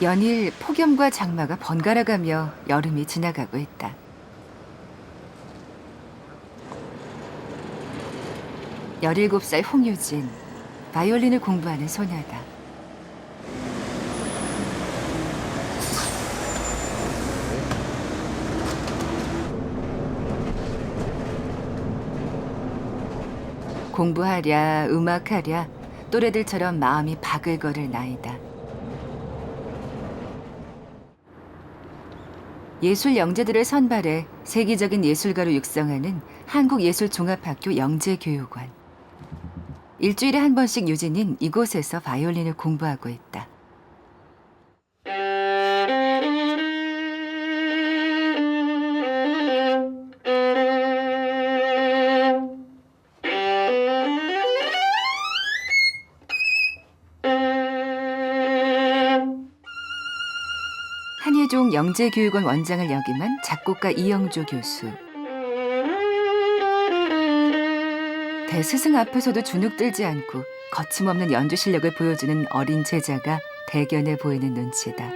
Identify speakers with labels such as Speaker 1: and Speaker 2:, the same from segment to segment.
Speaker 1: 연일 폭염과 장마가 번갈아가며 여름이 지나가고 있다. 열일곱 살 홍유진, 바이올린을 공부하는 소녀다. 공부하랴, 음악하랴, 또래들처럼 마음이 바글거릴 나이다. 예술 영재들을 선발해 세계적인 예술가로 육성하는 한국예술종합학교 영재교육원. 일주일에 한 번씩 유진은 이곳에서 바이올린을 공부하고 있다. 한예종 영재교육원 원장을 역임한 작곡가 이영조 교수. 대스승 앞에서도 주눅들지 않고 거침없는 연주 실력을 보여주는 어린 제자가 대견해 보이는 눈치다.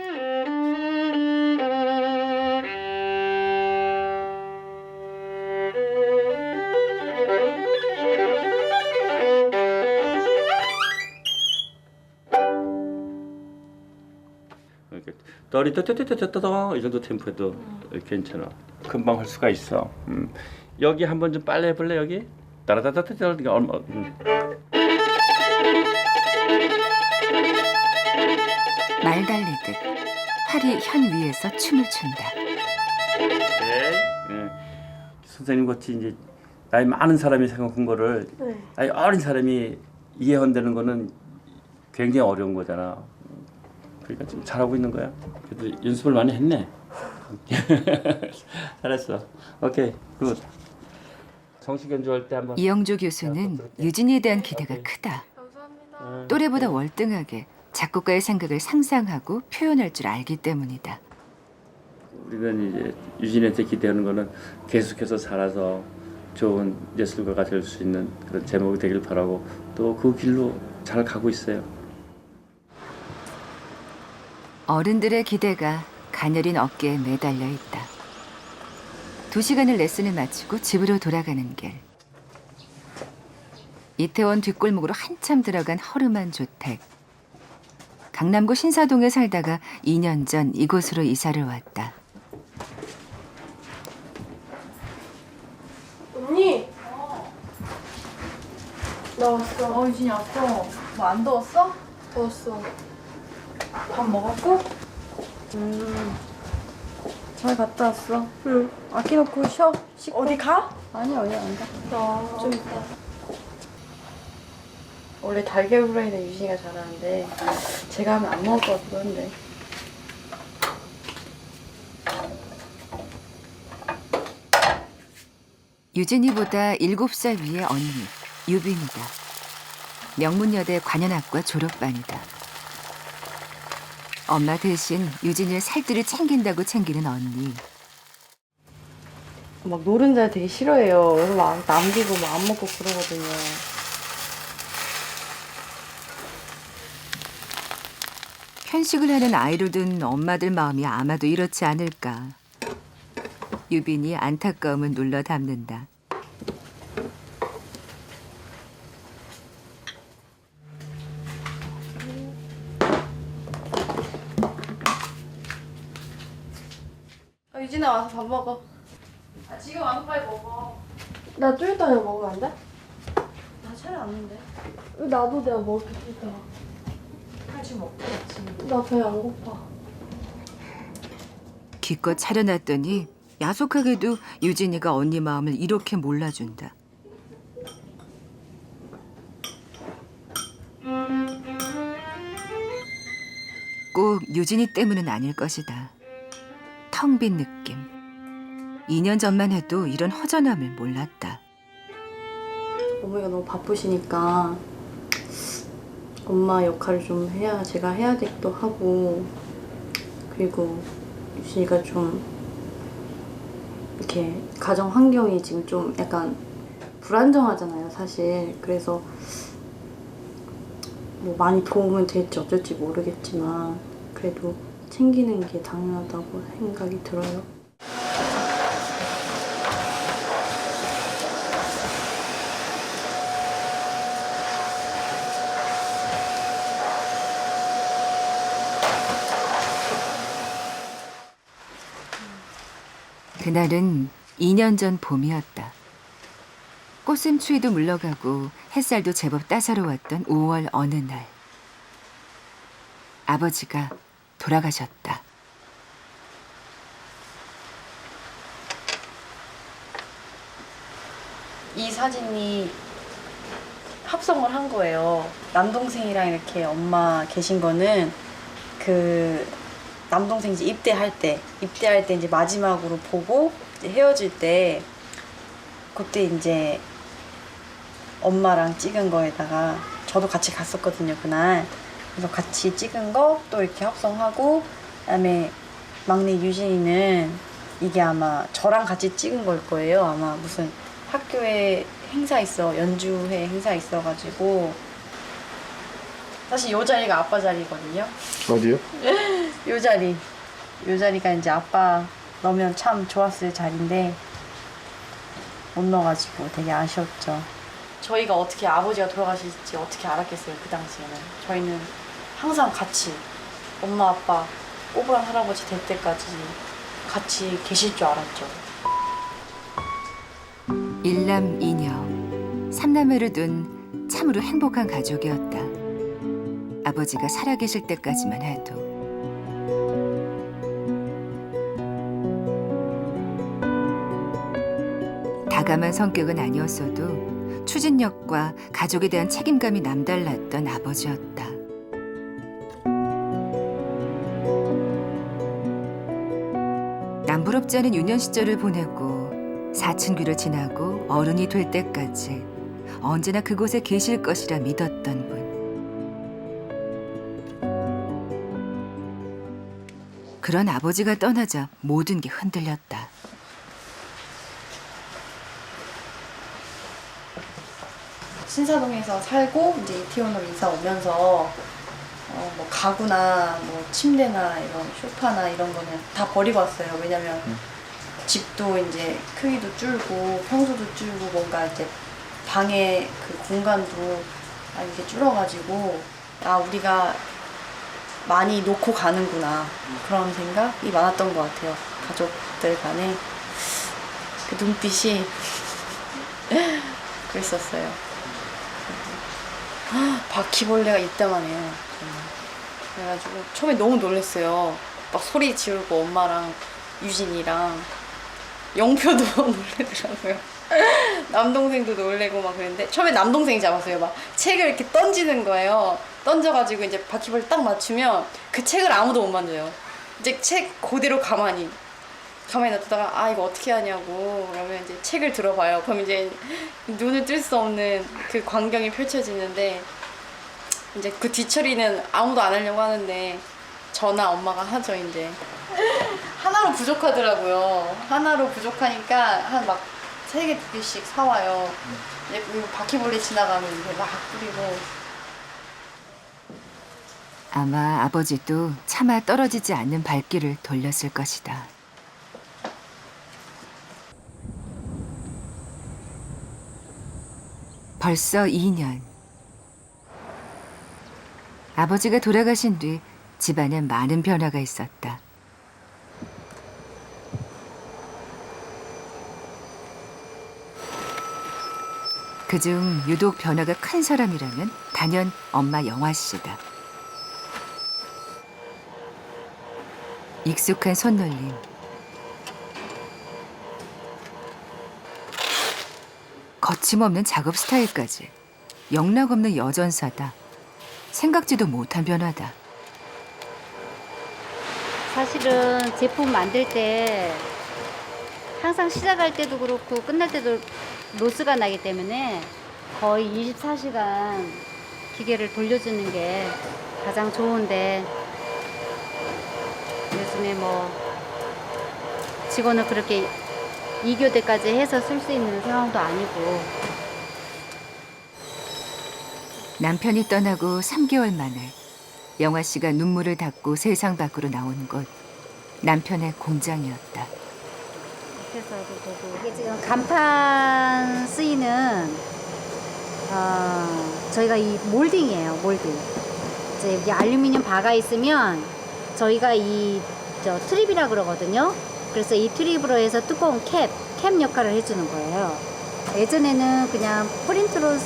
Speaker 2: 떠리떠떠떠떠떠 이 정도 템포도 괜찮아. 금방 할 수가 있어. 여기 한번 좀 빨리 해볼래 여기? 따라따따따 얼마?
Speaker 1: 말 달리듯 활이 현 위에서 춤을 춘다.
Speaker 2: 네. 선생님 같이 이제 나이 많은 사람이 생각한 거를 나이 어린 사람이 이해한다는 거는 굉장히 어려운 거잖아. 그러니까 좀 잘하고 있는 거야. 그래도 연습을 많이 했네. 잘했어. 오케이, 굿. 정식 연주할 때 한번.
Speaker 1: 이영조 교수는 유진이에 대한 기대가 크다. 또래보다 월등하게 작곡가의 생각을 상상하고 표현할 줄 알기 때문이다.
Speaker 2: 우리는 이제 유진이한테 기대하는 거는 계속해서 살아서 좋은 예술가가 될 수 있는 그런 제목이 되길 바라고 또 그 길로 잘 가고 있어요.
Speaker 1: 어른들의 기대가 가녀린 어깨에 매달려 있다. 2시간을 레슨을 마치고 집으로 돌아가는 길. 이태원 뒷골목으로 한참 들어간 허름한 주택. 강남구 신사동에 살다가 2년 전 이곳으로 이사를 왔다.
Speaker 3: 언니! 나 왔어.
Speaker 4: 유진이 왔어. 뭐 안 더웠어?
Speaker 3: 더웠어.
Speaker 4: 밥 먹었고? 잘 갔다 왔어.
Speaker 3: 응.
Speaker 4: 아껴놓고 쉬어. 씻고.
Speaker 3: 어디 가?
Speaker 4: 아니야, 어디 안 가.
Speaker 3: 나 좀 이따.
Speaker 4: 원래 달걀 후라이는 유진이가 잘하는데 제가 하면 안 먹을 것 같기도 한데.
Speaker 1: 유진이보다 7살 위의 언니, 유빈이다. 명문여대 관현악과 졸업반이다. 엄마 대신 유진이를 살뜰히 챙긴다고 챙기는 언니.
Speaker 4: 막 노른자 되게 싫어해요. 그래서 막 남기고 막 안 먹고 그러거든요.
Speaker 1: 편식을 하는 아이로 둔 엄마들 마음이 아마도 이렇지 않을까. 유빈이 안타까움을 눌러 담는다.
Speaker 3: 유진아 와서 밥 먹어.
Speaker 4: 지금 와서 빨리 먹어.
Speaker 3: 나 좀 이따 그냥 먹으면 안 돼?
Speaker 4: 나 차려 왔는데.
Speaker 3: 나도 내가 먹을게 좀 이따.
Speaker 4: 지금 먹고 같이.
Speaker 3: 나 배 안 고파.
Speaker 1: 기껏 차려놨더니 야속하게도 유진이가 언니 마음을 이렇게 몰라준다. 꼭 유진이 때문은 아닐 것이다. 텅 빈 느낌. 2년 전만 해도 이런 허전함을 몰랐다.
Speaker 4: 어머니가 너무 바쁘시니까 엄마 역할을 좀 해야 제가 해야 되기도 하고 그리고 유진이가 좀 이렇게 가정 환경이 지금 좀 약간 불안정하잖아요, 사실. 그래서 뭐 많이 도움은 될지 어쩔지 모르겠지만 그래도 챙기는 게 당연하다고 생각이 들어요.
Speaker 1: 그날은 2년 전 봄이었다. 꽃샘 추위도 물러가고 햇살도 제법 따사로웠던 5월 어느 날. 아버지가 돌아가셨다.
Speaker 4: 이 사진이 합성을 한 거예요. 남동생이랑 이렇게 엄마 계신 거는 그 남동생 이제 입대할 때 이제 마지막으로 보고 이제 헤어질 때 그때 이제 엄마랑 찍은 거에다가 저도 같이 갔었거든요, 그날. 그래서 같이 찍은 거 또 이렇게 합성하고 그다음에 막내 유진이는 이게 아마 저랑 같이 찍은 걸 거예요. 아마 무슨 학교에 행사 연주회 행사 있어가지고 사실 요 자리가 아빠 자리거든요.
Speaker 5: 어디요?
Speaker 4: 요 자리가 이제 아빠 넣으면 참 좋았을 자리인데 못 넣어가지고 되게 아쉬웠죠. 저희가 어떻게 아버지가 돌아가실지 어떻게 알았겠어요, 그 당시에는. 저희는 항상 같이 엄마 아빠 꼬부랑 할아버지 될 때까지 같이 계실 줄 알았죠.
Speaker 1: 일남 이녀, 삼남매를 둔 참으로 행복한 가족이었다. 아버지가 살아계실 때까지만 해도. 다감한 성격은 아니었어도 추진력과 가족에 대한 책임감이 남달랐던 아버지였다. 남부럽지 않은 유년 시절을 보내고 사춘기를 지나고 어른이 될 때까지 언제나 그곳에 계실 것이라 믿었던 분. 그런 아버지가 떠나자 모든 게 흔들렸다.
Speaker 4: 신사동에서 살고 이제 이태원으로 이사 오면서 뭐 가구나 뭐 침대나 이런 소파나 이런 거는 다 버리고 왔어요. 왜냐면 집도 이제 크기도 줄고 평수도 줄고 뭔가 이제 방의 그 공간도 이게 줄어가지고 우리가 많이 놓고 가는구나 그런 생각이 많았던 것 같아요. 가족들 간에 그 눈빛이 그랬었어요. 바퀴벌레가 이때만 해요. 그래가지고 처음에 너무 놀랐어요. 막 소리 지르고 엄마랑 유진이랑 영표도 놀래더라고요. 남동생도 놀래고 막 그랬는데 처음에 남동생이 잡았어요. 막 책을 이렇게 던지는 거예요. 던져가지고 이제 바퀴벌레 딱 맞추면 그 책을 아무도 못 만져요. 이제 책 그대로 가만히 놔두다가 이거 어떻게 하냐고 그러면 이제 책을 들어봐요. 그럼 이제 눈을 뜰 수 없는 그 광경이 펼쳐지는데 이제 그 뒤처리는 아무도 안 하려고 하는데 저나 엄마가 하죠. 이제 하나로 부족하더라고요. 하나로 부족하니까 한 막 3개, 2개씩 사와요. 이제 바퀴벌레 지나가면 이제 막 뿌리고.
Speaker 1: 아마 아버지도 차마 떨어지지 않는 발길을 돌렸을 것이다. 벌써 2년. 아버지가 돌아가신 뒤 집안엔 많은 변화가 있었다. 그중 유독 변화가 큰 사람이라면 단연 엄마 영화 씨다. 익숙한 손놀림, 거침없는 작업 스타일까지 영락없는 여전사다. 생각지도 못한 변화다.
Speaker 6: 사실은 제품 만들 때 항상 시작할 때도 그렇고 끝날 때도 로스가 나기 때문에 거의 24시간 기계를 돌려주는 게 가장 좋은데 요즘에 뭐 직원을 그렇게 2교대까지 해서 쓸 수 있는 상황도 아니고.
Speaker 1: 남편이 떠나고 3개월 만에 영화 씨가 눈물을 닦고 세상 밖으로 나온 곳, 남편의 공장이었다.
Speaker 6: 옆에서도 보고 이게 지금 간판 쓰이는 저희가 이 몰딩이에요. 몰딩. 이제 여기 알루미늄 바가 있으면 저희가 이 트립이라 그러거든요. 그래서 이 트립으로 해서 두꺼운 캡 역할을 해주는 거예요. 예전에는 그냥 프린트로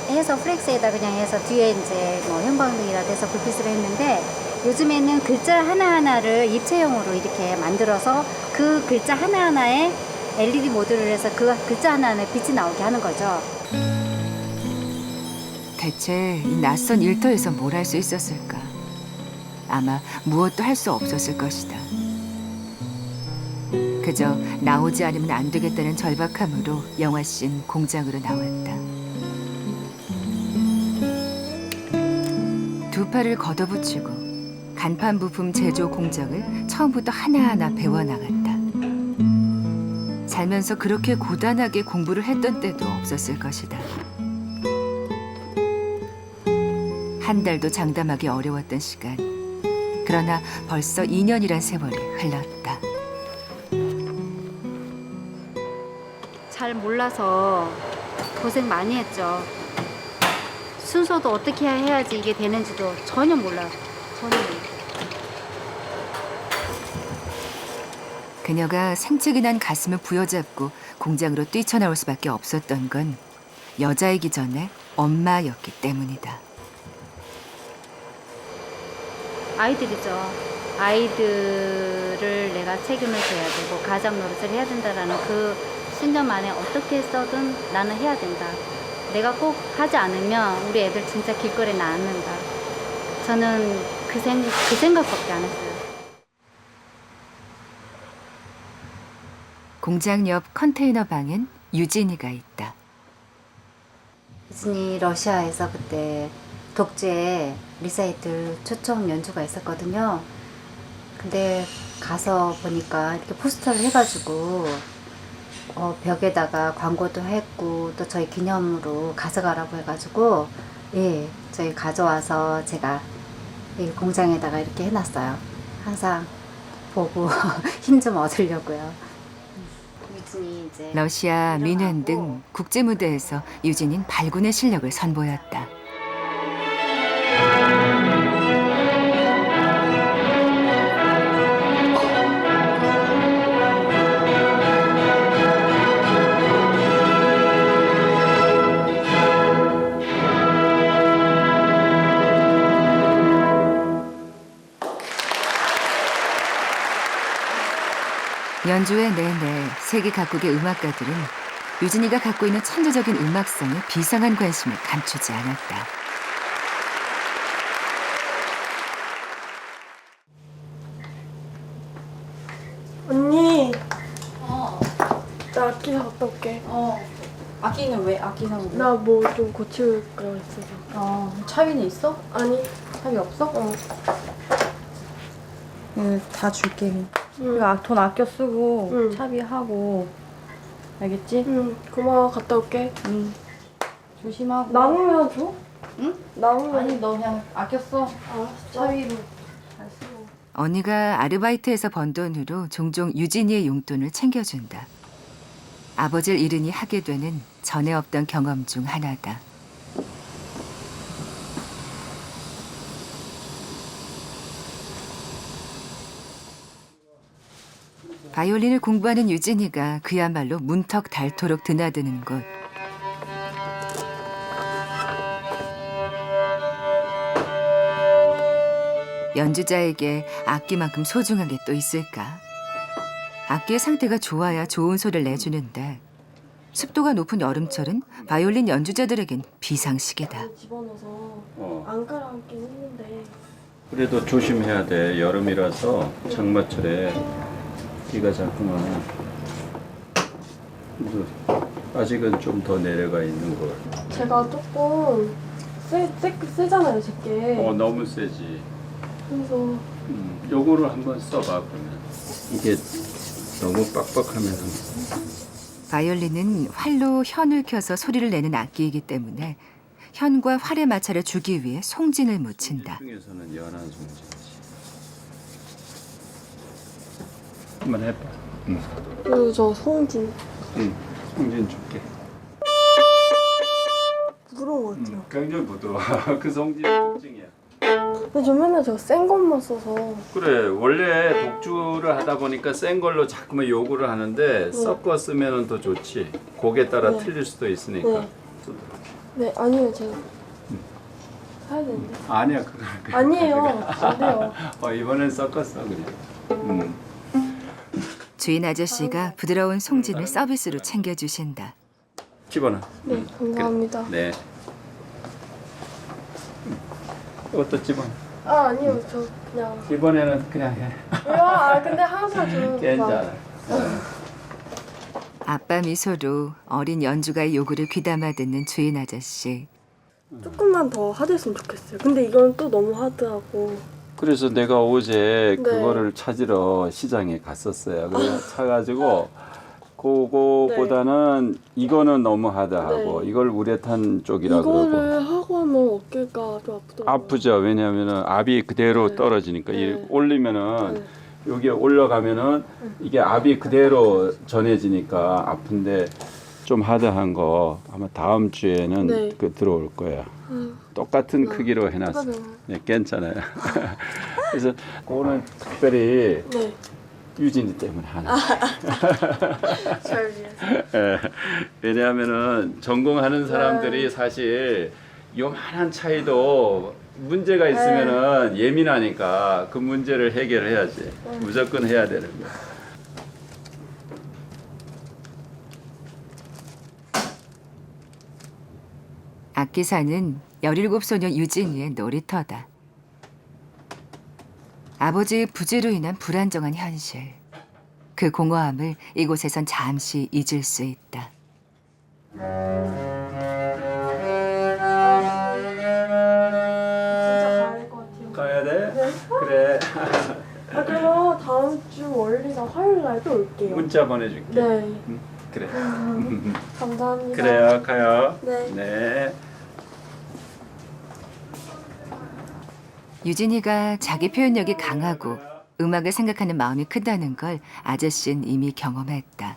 Speaker 6: 해서 플렉스에다 그냥 해서 뒤에 이제 뭐 형광등이라도 해서 불빛을 했는데 요즘에는 글자 하나하나를 입체형으로 이렇게 만들어서 그 글자 하나하나에 LED 모드를 해서 그 글자 하나하나에 빛이 나오게 하는 거죠.
Speaker 1: 대체 이 낯선 일터에서 뭘 할 수 있었을까? 아마 무엇도 할 수 없었을 것이다. 그저 나오지 않으면 안 되겠다는 절박함으로 영화 씨는 공장으로 나왔다. 두 팔을 걷어붙이고 간판 부품 제조 공정을 처음부터 하나하나 배워나갔다. 살면서 그렇게 고단하게 공부를 했던 때도 없었을 것이다. 한 달도 장담하기 어려웠던 시간. 그러나 벌써 2년이란 세월이 흘렀다.
Speaker 6: 잘 몰라서 고생 많이 했죠. 순서도 어떻게 해야지 이게 되는지도 전혀 몰라요. 전혀 몰라요.
Speaker 1: 그녀가 생채기 난 가슴을 부여잡고 공장으로 뛰쳐나올 수밖에 없었던 건 여자이기 전에 엄마였기 때문이다.
Speaker 6: 아이들이죠. 아이들을 내가 책임을 져야 되고 가장 노릇을 해야 된다라는 그 신념 안에 어떻게 해서든 나는 해야 된다. 내가 꼭 하지 않으면 우리 애들 진짜 길거리에 나앉는다. 저는 그 생각밖에 안 했어요.
Speaker 1: 공장 옆 컨테이너 방엔 유진이가 있다.
Speaker 6: 유진이 러시아에서 그때 독재 리사이틀 초청 연주가 있었거든요. 근데 가서 보니까 이렇게 포스터를 해가지고 벽에다가 광고도 했고 또 저희 기념으로 가져가라고 해가지고 예, 저희 가져와서 제가 이 공장에다가 이렇게 해놨어요. 항상 보고 힘 좀 얻으려고요. 유진이 이제
Speaker 1: 러시아, 미넨 등 국제 무대에서 유진인 발군의 실력을 선보였다. 연주회 내내 세계 각국의 음악가들은 유진이가 갖고 있는 천재적인 음악성에 비상한 관심을 감추지 않았다.
Speaker 3: 언니. 나 악기 갔다 올게.
Speaker 4: 악기는 왜? 악기는 왜?
Speaker 3: 나 뭐 좀 고칠 거 있어서.
Speaker 4: 차비는 있어?
Speaker 3: 아니.
Speaker 4: 차비 없어? 다 줄게.
Speaker 3: 응.
Speaker 4: 돈 아껴 쓰고
Speaker 3: 응.
Speaker 4: 차비하고 알겠지?
Speaker 3: 응. 고마워. 갔다 올게.
Speaker 4: 응. 조심하고.
Speaker 3: 남으면 줘?
Speaker 4: 응?
Speaker 3: 남으면.
Speaker 4: 아니 너 그냥 아껴 써.
Speaker 3: 알았어.
Speaker 4: 차비로 잘 쓰고.
Speaker 1: 언니가 아르바이트에서 번 돈으로 종종 유진이의 용돈을 챙겨준다. 아버지를 잃으니 하게 되는 전에 없던 경험 중 하나다. 바이올린을 공부하는 유진이가 그야말로 문턱 닳도록 드나드는 곳. 연주자에게 악기만큼 소중한 게 또 있을까? 악기의 상태가 좋아야 좋은 소리를 내주는데 습도가 높은 여름철은 바이올린 연주자들에겐 비상시기다.
Speaker 3: 집어넣어서
Speaker 2: 어.
Speaker 3: 안 가라앉긴 했는데.
Speaker 2: 그래도 조심해야 돼. 여름이라서 장마철에 비가 자꾸만. 그래서 아직은 좀 더 내려가 있는 걸.
Speaker 3: 제가 조금 세잖아요, 제게.
Speaker 2: 너무 세지.
Speaker 3: 그래서
Speaker 2: 요거를 한번 써봐 그러면. 이게 너무 빡빡하면
Speaker 1: 바이올린은 활로 현을 켜서 소리를 내는 악기이기 때문에 현과 활의 마찰을 주기 위해 송진을 묻힌다.
Speaker 2: 중에서는 연한 송진이지. 한번 해봐.
Speaker 3: 그리고 저 송진.
Speaker 2: 송진 줄게.
Speaker 3: 부러운 것 같아요.
Speaker 2: 굉장히 부드러워. 그 송진의 특징이야.
Speaker 3: 근데 저 맨날 제가 센 것만 써서.
Speaker 2: 그래 원래 독주를 하다 보니까 센 걸로 자꾸만 요구를 하는데 섞어 쓰면은 더 좋지. 곡에 따라
Speaker 3: 네.
Speaker 2: 틀릴 수도 있으니까.
Speaker 3: 네. 네, 아니에요, 제가. 사야 되는데.
Speaker 2: 아니야 그거.
Speaker 3: 아니에요, 안 돼요.
Speaker 2: 이번엔 섞었어 그냥.
Speaker 1: 주인 아저씨가 부드러운 송진을 서비스로 챙겨주신다.
Speaker 2: 집어넣어.
Speaker 3: 네, 감사합니다.
Speaker 2: 네. 이것도 집어넣어.
Speaker 3: 아니요, 저 그냥.
Speaker 2: 이번에는 그냥 해.
Speaker 3: 왜요? 근데 항상 저는.
Speaker 2: 괜찮아.
Speaker 1: 아빠 미소로 어린 연주가의 요구를 귀담아 듣는 주인 아저씨.
Speaker 3: 조금만 더 하드했으면 좋겠어요. 근데 이건 또 너무 하드하고.
Speaker 2: 그래서 내가 어제
Speaker 3: 네.
Speaker 2: 그거를 찾으러 시장에 갔었어요. 그래서 사가지고 그거보다는 이거는 너무 하다하고
Speaker 3: 네.
Speaker 2: 이걸 우레탄 쪽이라
Speaker 3: 이거를
Speaker 2: 그러고
Speaker 3: 하고 하면 어깨가 좀 아프더라고요.
Speaker 2: 아프죠. 왜냐하면은 압이 그대로
Speaker 3: 네.
Speaker 2: 떨어지니까 이
Speaker 3: 네.
Speaker 2: 올리면은
Speaker 3: 네.
Speaker 2: 여기에 올라가면은 이게 압이 그대로 전해지니까 아픈데 좀 하드한 거 아마 다음 주에는
Speaker 3: 네.
Speaker 2: 그 들어올 거야.
Speaker 3: 아유,
Speaker 2: 똑같은
Speaker 3: 네.
Speaker 2: 크기로 해놨어.
Speaker 3: 똑같아요.
Speaker 2: 네, 괜찮아요. 그래서 그거는 특별히
Speaker 3: 네.
Speaker 2: 유진이 때문에 하나.
Speaker 3: 잘 위해서.
Speaker 2: 예, 왜냐하면은 전공하는 사람들이
Speaker 3: 네.
Speaker 2: 사실 요만한 차이도 문제가 있으면은 예민하니까 그 문제를 해결해야지. 무조건 해야 되는 거야.
Speaker 1: 악기사는 17소녀 유진이의 놀이터다. 아버지의 부재로 인한 불안정한 현실. 그 공허함을 이곳에선 잠시 잊을 수 있다.
Speaker 3: 진짜 가야 될 것 같아요.
Speaker 2: 가야 돼? 그래.
Speaker 3: 그럼 다음 주 월요일이나 화요일 날 또 올게요.
Speaker 2: 문자 보내줄게.
Speaker 3: 네.
Speaker 2: 그래.
Speaker 3: 감사합니다.
Speaker 2: 그래요, 가요.
Speaker 3: 네.
Speaker 2: 네.
Speaker 1: 유진이가 자기 표현력이 강하고 음악을 생각하는 마음이 크다는 걸 아저씨는 이미 경험했다.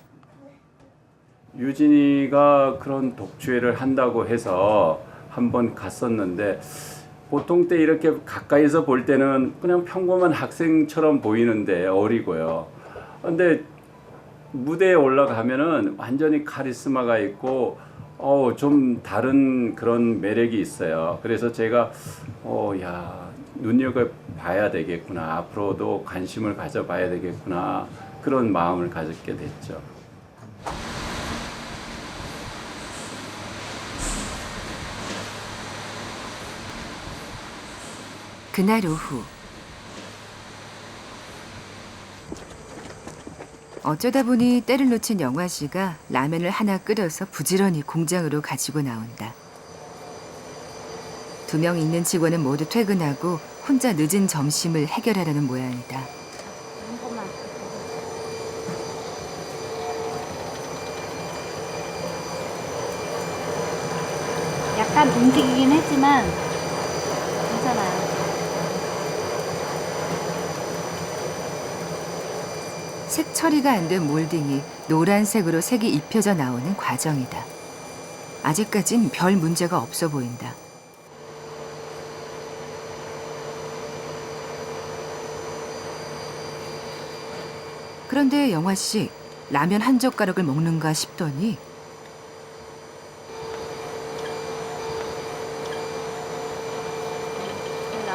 Speaker 2: 유진이가 그런 독주회를 한다고 해서 한번 갔었는데 보통 때 이렇게 가까이서 볼 때는 그냥 평범한 학생처럼 보이는데 어리고요. 근데 무대에 올라가면은 완전히 카리스마가 있고 좀 다른 그런 매력이 있어요. 그래서 제가 야 눈여겨봐야 되겠구나. 앞으로도 관심을 가져봐야 되겠구나. 그런 마음을 가졌게 됐죠.
Speaker 1: 그날 오후 어쩌다 보니 때를 놓친 영화 씨가 라면을 하나 끓여서 부지런히 공장으로 가지고 나온다. 2명 있는 직원은 모두 퇴근하고 혼자 늦은 점심을 해결하려는 모양이다.
Speaker 6: 한 번만. 약간 움직이긴 했지만 괜찮아요.
Speaker 1: 색 처리가 안 된 몰딩이 노란색으로 색이 입혀져 나오는 과정이다. 아직까진 별 문제가 없어 보인다. 그런데 영화 씨, 라면 한 젓가락을 먹는가 싶더니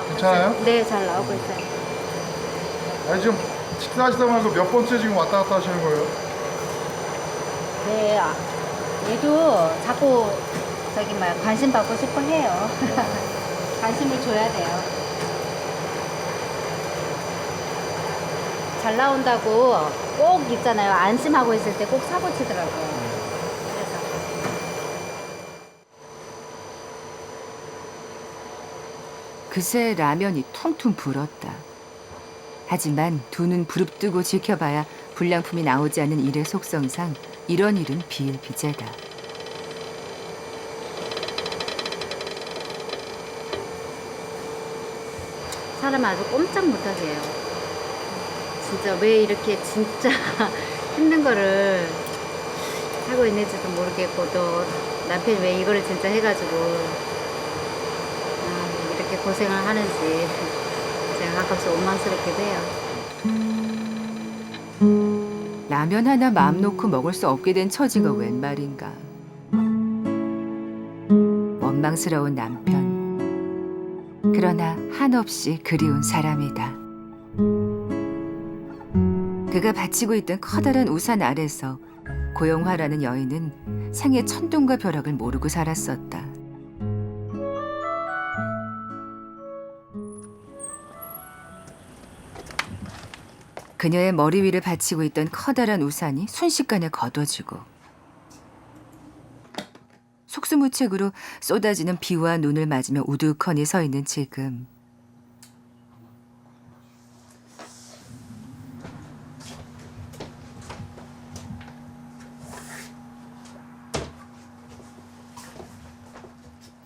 Speaker 5: 괜찮아요?
Speaker 6: 네, 잘 나오고 있어요.
Speaker 5: 아니 지금 식사하시다 말고 몇 번째 지금 왔다 갔다 하시는 거예요?
Speaker 6: 네, 얘도 자꾸 관심 받고 싶어 해요. 관심을 줘야 돼요. 잘 나온다고 꼭 있잖아요. 안심하고 있을 때 꼭 사고 치더라고요. 그래서
Speaker 1: 그새 라면이 퉁퉁 불었다. 하지만 두 눈 부릅뜨고 지켜봐야 불량품이 나오지 않는 일의 속성상 이런 일은 비일비재다.
Speaker 6: 사람 아주 꼼짝 못하게 해요. 진짜 왜 이렇게 진짜 힘든 거를 하고 있는지도 모르겠고 또 남편이 왜 이거를 진짜 해가지고 이렇게 고생을 하는지 제가 가끔씩 원망스럽기도 해요.
Speaker 1: 라면 하나 마음 놓고 먹을 수 없게 된 처지가 웬 말인가. 원망스러운 남편. 그러나 한없이 그리운 사람이다. 그가 바치고 있던 커다란 우산 아래서 고영화라는 여인은 생의 천둥과 벼락을 모르고 살았었다. 그녀의 머리 위를 받치고 있던 커다란 우산이 순식간에 걷어지고 속수무책으로 쏟아지는 비와 눈을 맞으며 우두커니 서 있는 지금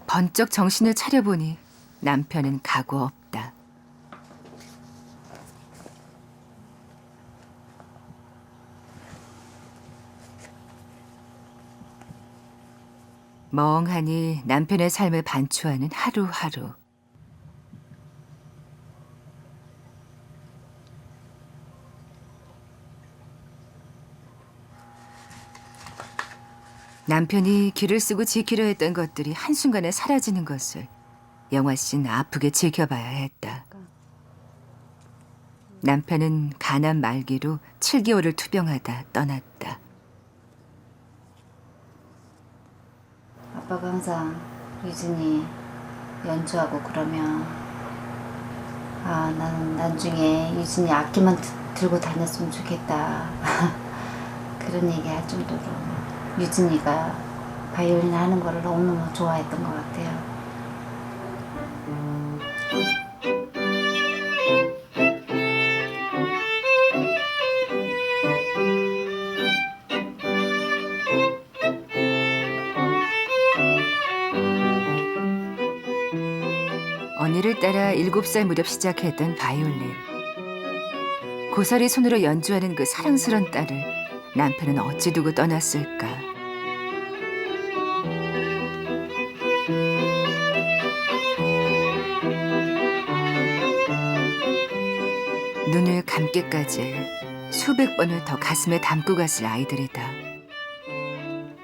Speaker 1: 번쩍 정신을 차려보니 남편은 가고 없다. 멍하니 남편의 삶을 반추하는 하루하루. 남편이 길을 쓰고 지키려 했던 것들이 한순간에 사라지는 것을 영화 씨는 아프게 지켜봐야 했다. 남편은 가난 말기로 7개월을 투병하다 떠났다.
Speaker 6: 아빠가 항상 유진이 연주하고 그러면 나는 나중에 유진이 악기만 들고 다녔으면 좋겠다. 그런 얘기 할 정도로 유진이가 바이올린 하는 거를 너무너무 좋아했던 것 같아요.
Speaker 1: 언니를 따라 7살 무렵 시작했던 바이올린. 고사리 손으로 연주하는 그 사랑스런 딸을 남편은 어찌 두고 떠났을까. 눈을 감기까지 수백 번을 더 가슴에 담고 갔을 아이들이다.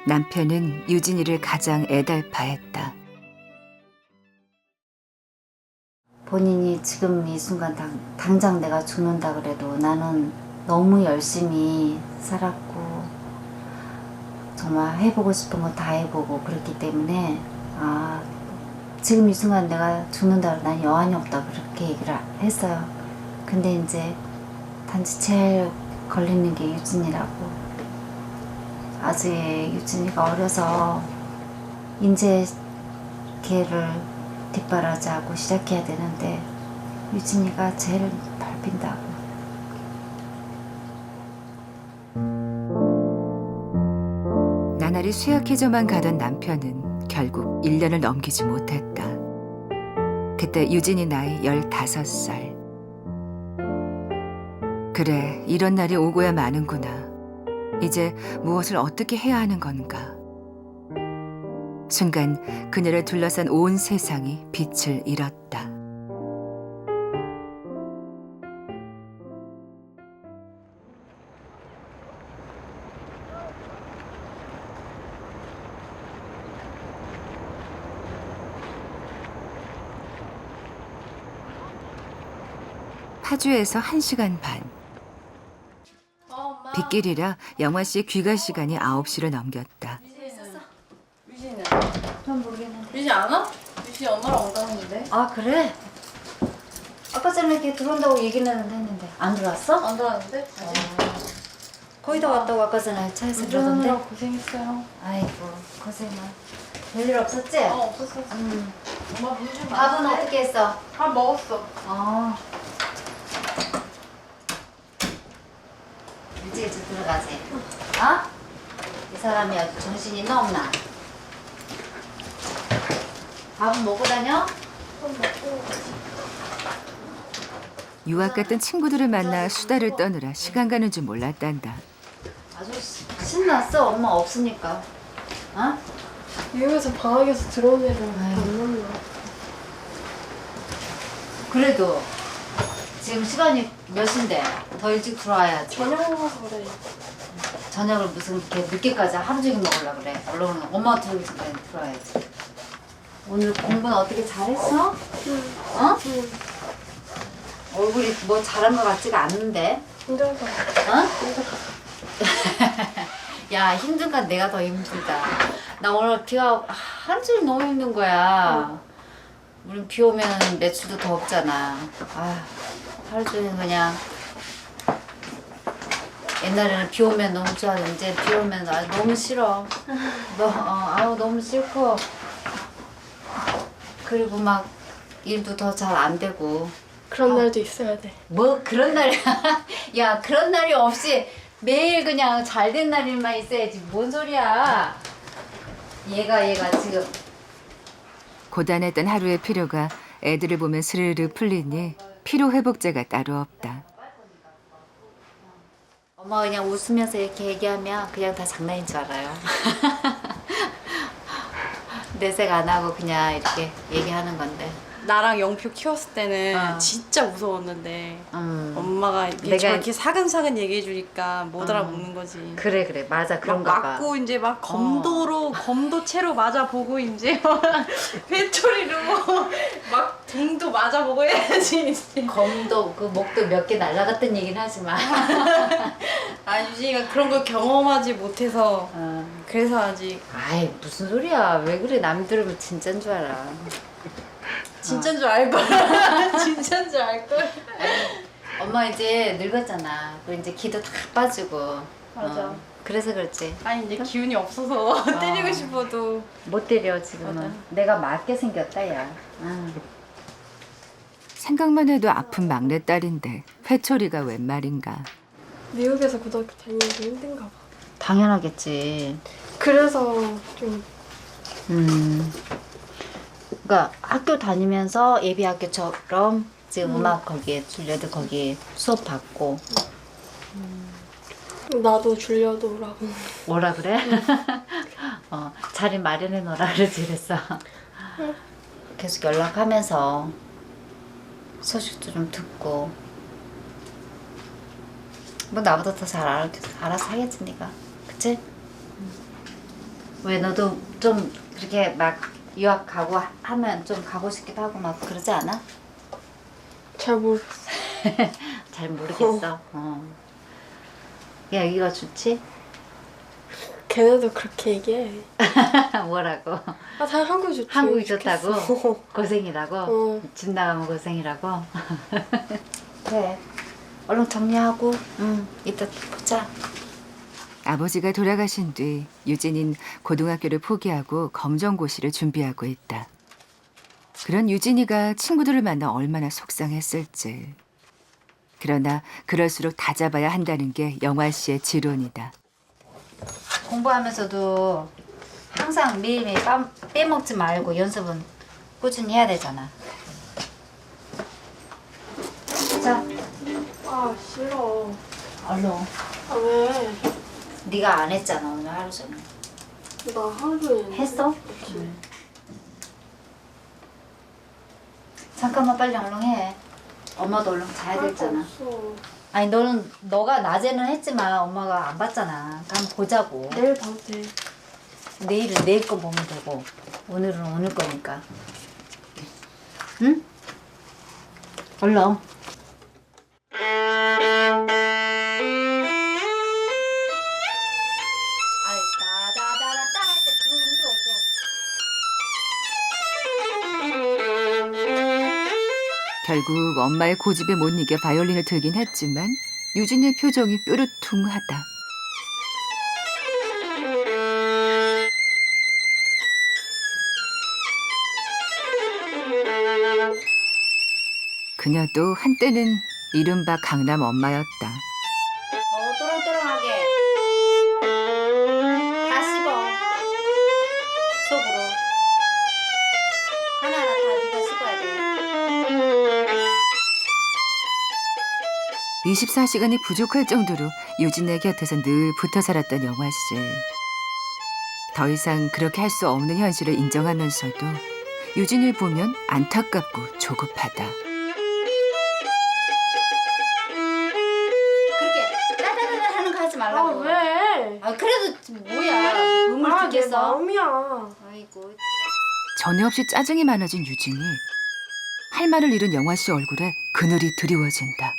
Speaker 1: 남편은 유진이를 가장 애달파했다.
Speaker 6: 본인이 지금 이 순간 당장 내가 죽는다 그래도 나는 너무 열심히 살았고 정말 해보고 싶은 거 다 해보고 그랬기 때문에 지금 이 순간 내가 죽는다 난 여한이 없다 그렇게 얘기를 했어요. 근데 이제 단지 제일 걸리는 게 유진이라고. 아직 유진이가 어려서 이제 걔를 뒷바라지하고 시작해야 되는데 유진이가 제일 밟힌다고.
Speaker 1: 나날이 쇠약해져만 가던 남편은 결국 1년을 넘기지 못했다. 그때 유진이 나이 15살. 그래, 이런 날이 오고야 마는구나. 이제 무엇을 어떻게 해야 하는 건가. 순간 그녀를 둘러싼 온 세상이 빛을 잃었다. 파주에서 1시간 반. 빗길이라 영화 씨의 귀가 시간이 9시를 넘겼다.
Speaker 4: 유진은?
Speaker 6: 전 모르겠는데.
Speaker 4: 유진 안 와? 유진 엄마랑 온다는데?
Speaker 6: 아 그래? 아까 전에 이렇게 들어온다고 얘기는 했는데 안 들어왔어?
Speaker 4: 안 들어왔는데? 아직?
Speaker 6: 거의 다 왔다고 아까 전에 차에서 그러던데.
Speaker 4: 운전하느라 고생했어요.
Speaker 6: 아이고 고생만. 별일 없었지?
Speaker 4: 없었어. 엄마 문좀
Speaker 6: 밥은 어떻게 했어?
Speaker 4: 밥 먹었어.
Speaker 6: 일찍 들어가지. 어? 이 사람이 아주 정신이 없나? 밥은 먹고 다녀?
Speaker 1: 유학 갔던 친구들을 만나 수다를 떠느라 시간 가는 줄 몰랐단다.
Speaker 6: 아주 신났어. 엄마 없으니까. 어?
Speaker 3: 미국에서 방학에서 들어온 애를 안 만나.
Speaker 6: 그래도 지금 시간이 몇 시인데 더 일찍 들어와야지.
Speaker 3: 저녁 먹어서 그래.
Speaker 6: 저녁을 무슨 이렇게 늦게까지 하루 종일 먹으려고 그래. 얼른 엄마 들어오기 전에 들어와야지. 오늘 공부는 어떻게 잘했어? 어?
Speaker 3: 응.
Speaker 6: 얼굴이 뭐 잘한 것 같지가 않는데.
Speaker 3: 힘들어서.
Speaker 6: 어? 야, 힘든 건 내가 더 힘들다. 나 오늘 비가 하루 종일 너무 힘든 거야. 우리 비 오면 매출도 더 없잖아. 아, 하루 종일 그냥. 옛날에는 비 오면 너무 좋아하는데 이제 비 오면 너무 싫어. 아우 너무 싫고. 그리고 막 일도 더 잘 안 되고.
Speaker 3: 그런 날도 있어야 돼.
Speaker 6: 뭐 그런 날이 야 그런 날이 없이 매일 그냥 잘된 날일만 있어야지. 뭔 소리야. 얘가 지금
Speaker 1: 고단했던 하루의 피로가 애들을 보면 스르르 풀리니 피로 회복제가 따로 없다.
Speaker 6: 엄마 그냥 웃으면서 이렇게 얘기하면 그냥 다 장난인 줄 알아요. 내색 안 하고 그냥 이렇게 얘기하는 건데.
Speaker 4: 나랑 영표 키웠을 때는
Speaker 6: 어.
Speaker 4: 진짜 무서웠는데 엄마가 이렇게
Speaker 6: 내가-
Speaker 4: 저렇게 사근사근 얘기해 주니까 못 알아먹는 거지.
Speaker 6: 그래 맞아
Speaker 4: 막
Speaker 6: 그런가 봐.
Speaker 4: 맞고 이제 막 검도채로 맞아 보고 이제 회초리로 막 등도 맞아 보고 해야지. 이제.
Speaker 6: 검도 그 목도 몇 개 날라갔던 얘기는 하지 마.
Speaker 4: 아 유진이가 그런 걸 경험하지 못해서 그래서 아직
Speaker 6: 아이 무슨 소리야. 왜 그래. 남 들으면 진짜인 줄 알아.
Speaker 4: 진짜인 줄 알걸. 진짜인 줄 알걸.
Speaker 6: 엄마 이제 늙었잖아. 그리고 이제 기도 다 빠지고.
Speaker 4: 맞아.
Speaker 6: 그래서 그렇지.
Speaker 4: 아니 이제 기운이 없어서 때리고 싶어도
Speaker 6: 못 때려 지금은.
Speaker 4: 맞아.
Speaker 6: 내가 맞게 생겼다 야.
Speaker 1: 생각만 해도 아픈 막내딸인데 회초리가 웬 말인가.
Speaker 3: 미국에서 고등학교 다니는 게 힘든가 봐.
Speaker 6: 당연하겠지.
Speaker 3: 그래서 좀
Speaker 6: 그러니까 학교 다니면서 예비 학교처럼 지금 음악 거기에 줄려도 거기 수업 받고
Speaker 3: 나도 줄려도라고.
Speaker 6: 뭐라 그래? 자리 마련해 놓으라 그러지 그랬어. 계속 연락하면서 소식도 좀 듣고 뭐 나보다 더 잘 알아서 하겠지 네가. 그치? 왜 너도 좀 그렇게 막 유학 가고 하면 좀 가고 싶기도 하고 막 그러지 않아?
Speaker 3: 잘 모르겠어.
Speaker 6: 잘 모르겠어. 야 여기가 좋지?
Speaker 3: 걔네도 그렇게 얘기해.
Speaker 6: 뭐라고?
Speaker 3: 아, 다 한국이 좋지.
Speaker 6: 한국이
Speaker 3: 좋겠어.
Speaker 6: 좋다고? 고생이라고?
Speaker 3: 어.
Speaker 6: 집 나가면 고생이라고? 그래 얼른 정리하고 이따 보자.
Speaker 1: 아버지가 돌아가신 뒤 유진인 고등학교를 포기하고 검정고시를 준비하고 있다. 그런 유진이가 친구들을 만나 얼마나 속상했을지. 그러나 그럴수록 다잡아야 한다는 게 영화 씨의 지론이다.
Speaker 6: 공부하면서도 항상 매일매일 빼먹지 말고 연습은 꾸준히 해야 되잖아. 자,
Speaker 3: 아, 싫어.
Speaker 6: 얼른.
Speaker 3: 아, 왜?
Speaker 6: 네가 안 했잖아 오늘 하루 종일.
Speaker 3: 나 하루 종일
Speaker 6: 했어? 잠깐만 빨리 얼른 해. 엄마도 얼른 자야 되잖아.
Speaker 3: 없어.
Speaker 6: 아니 너가 낮에는 했지만 엄마가 안 봤잖아. 그럼 보자고.
Speaker 3: 내일 봐도 돼.
Speaker 6: 내일은 내일 거 보면 되고 오늘은 오늘 거니까. 응? 얼른. 아이 따다다다다 할때 그음도 좀.
Speaker 1: 결국 엄마의 고집에 못 이겨 바이올린을 들긴 했지만 유진이의 표정이 뾰루퉁하다. 그녀도 한때는 이른바 강남 엄마였다.
Speaker 6: 더 또랑또랑하게 다 씹어. 속으로. 하나하나 다 네가 씹어야 돼.
Speaker 1: 24시간이 부족할 정도로 유진의 곁에서 늘 붙어 살았던 영화 씨. 더 이상 그렇게 할 수 없는 현실을 인정하면서도 유진을 보면 안타깝고 조급하다.
Speaker 6: 그렇게 따다다다 하는 거 하지
Speaker 3: 아
Speaker 6: 말라고.
Speaker 3: 왜?
Speaker 6: 아 그래도 뭐야. 음을
Speaker 3: 아, 내
Speaker 6: 듣겠어?
Speaker 3: 마음이야.
Speaker 6: 아이고.
Speaker 1: 전에 없이 짜증이 많아진 유진이 할 말을 잃은 영화 씨 얼굴에 그늘이 드리워진다.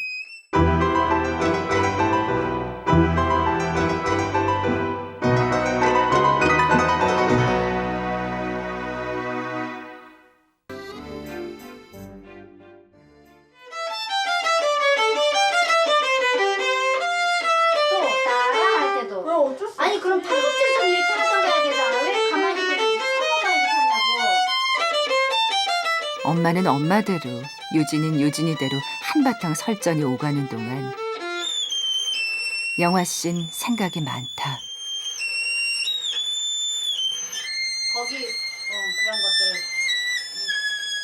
Speaker 6: 또 따라할 때도.
Speaker 3: 왜 어쩔 수
Speaker 6: 아니 그럼
Speaker 3: 없지.
Speaker 6: 팔꿈치를 좀 이렇게 하던 가야 되잖아. 왜 가만히 그냥 손만 이렇게 하냐고.
Speaker 1: 엄마는 엄마대로, 유진은 유진이대로 한바탕 설전이 오가는 동안 영화 씨는 생각이 많다.
Speaker 6: 거기 그런 것들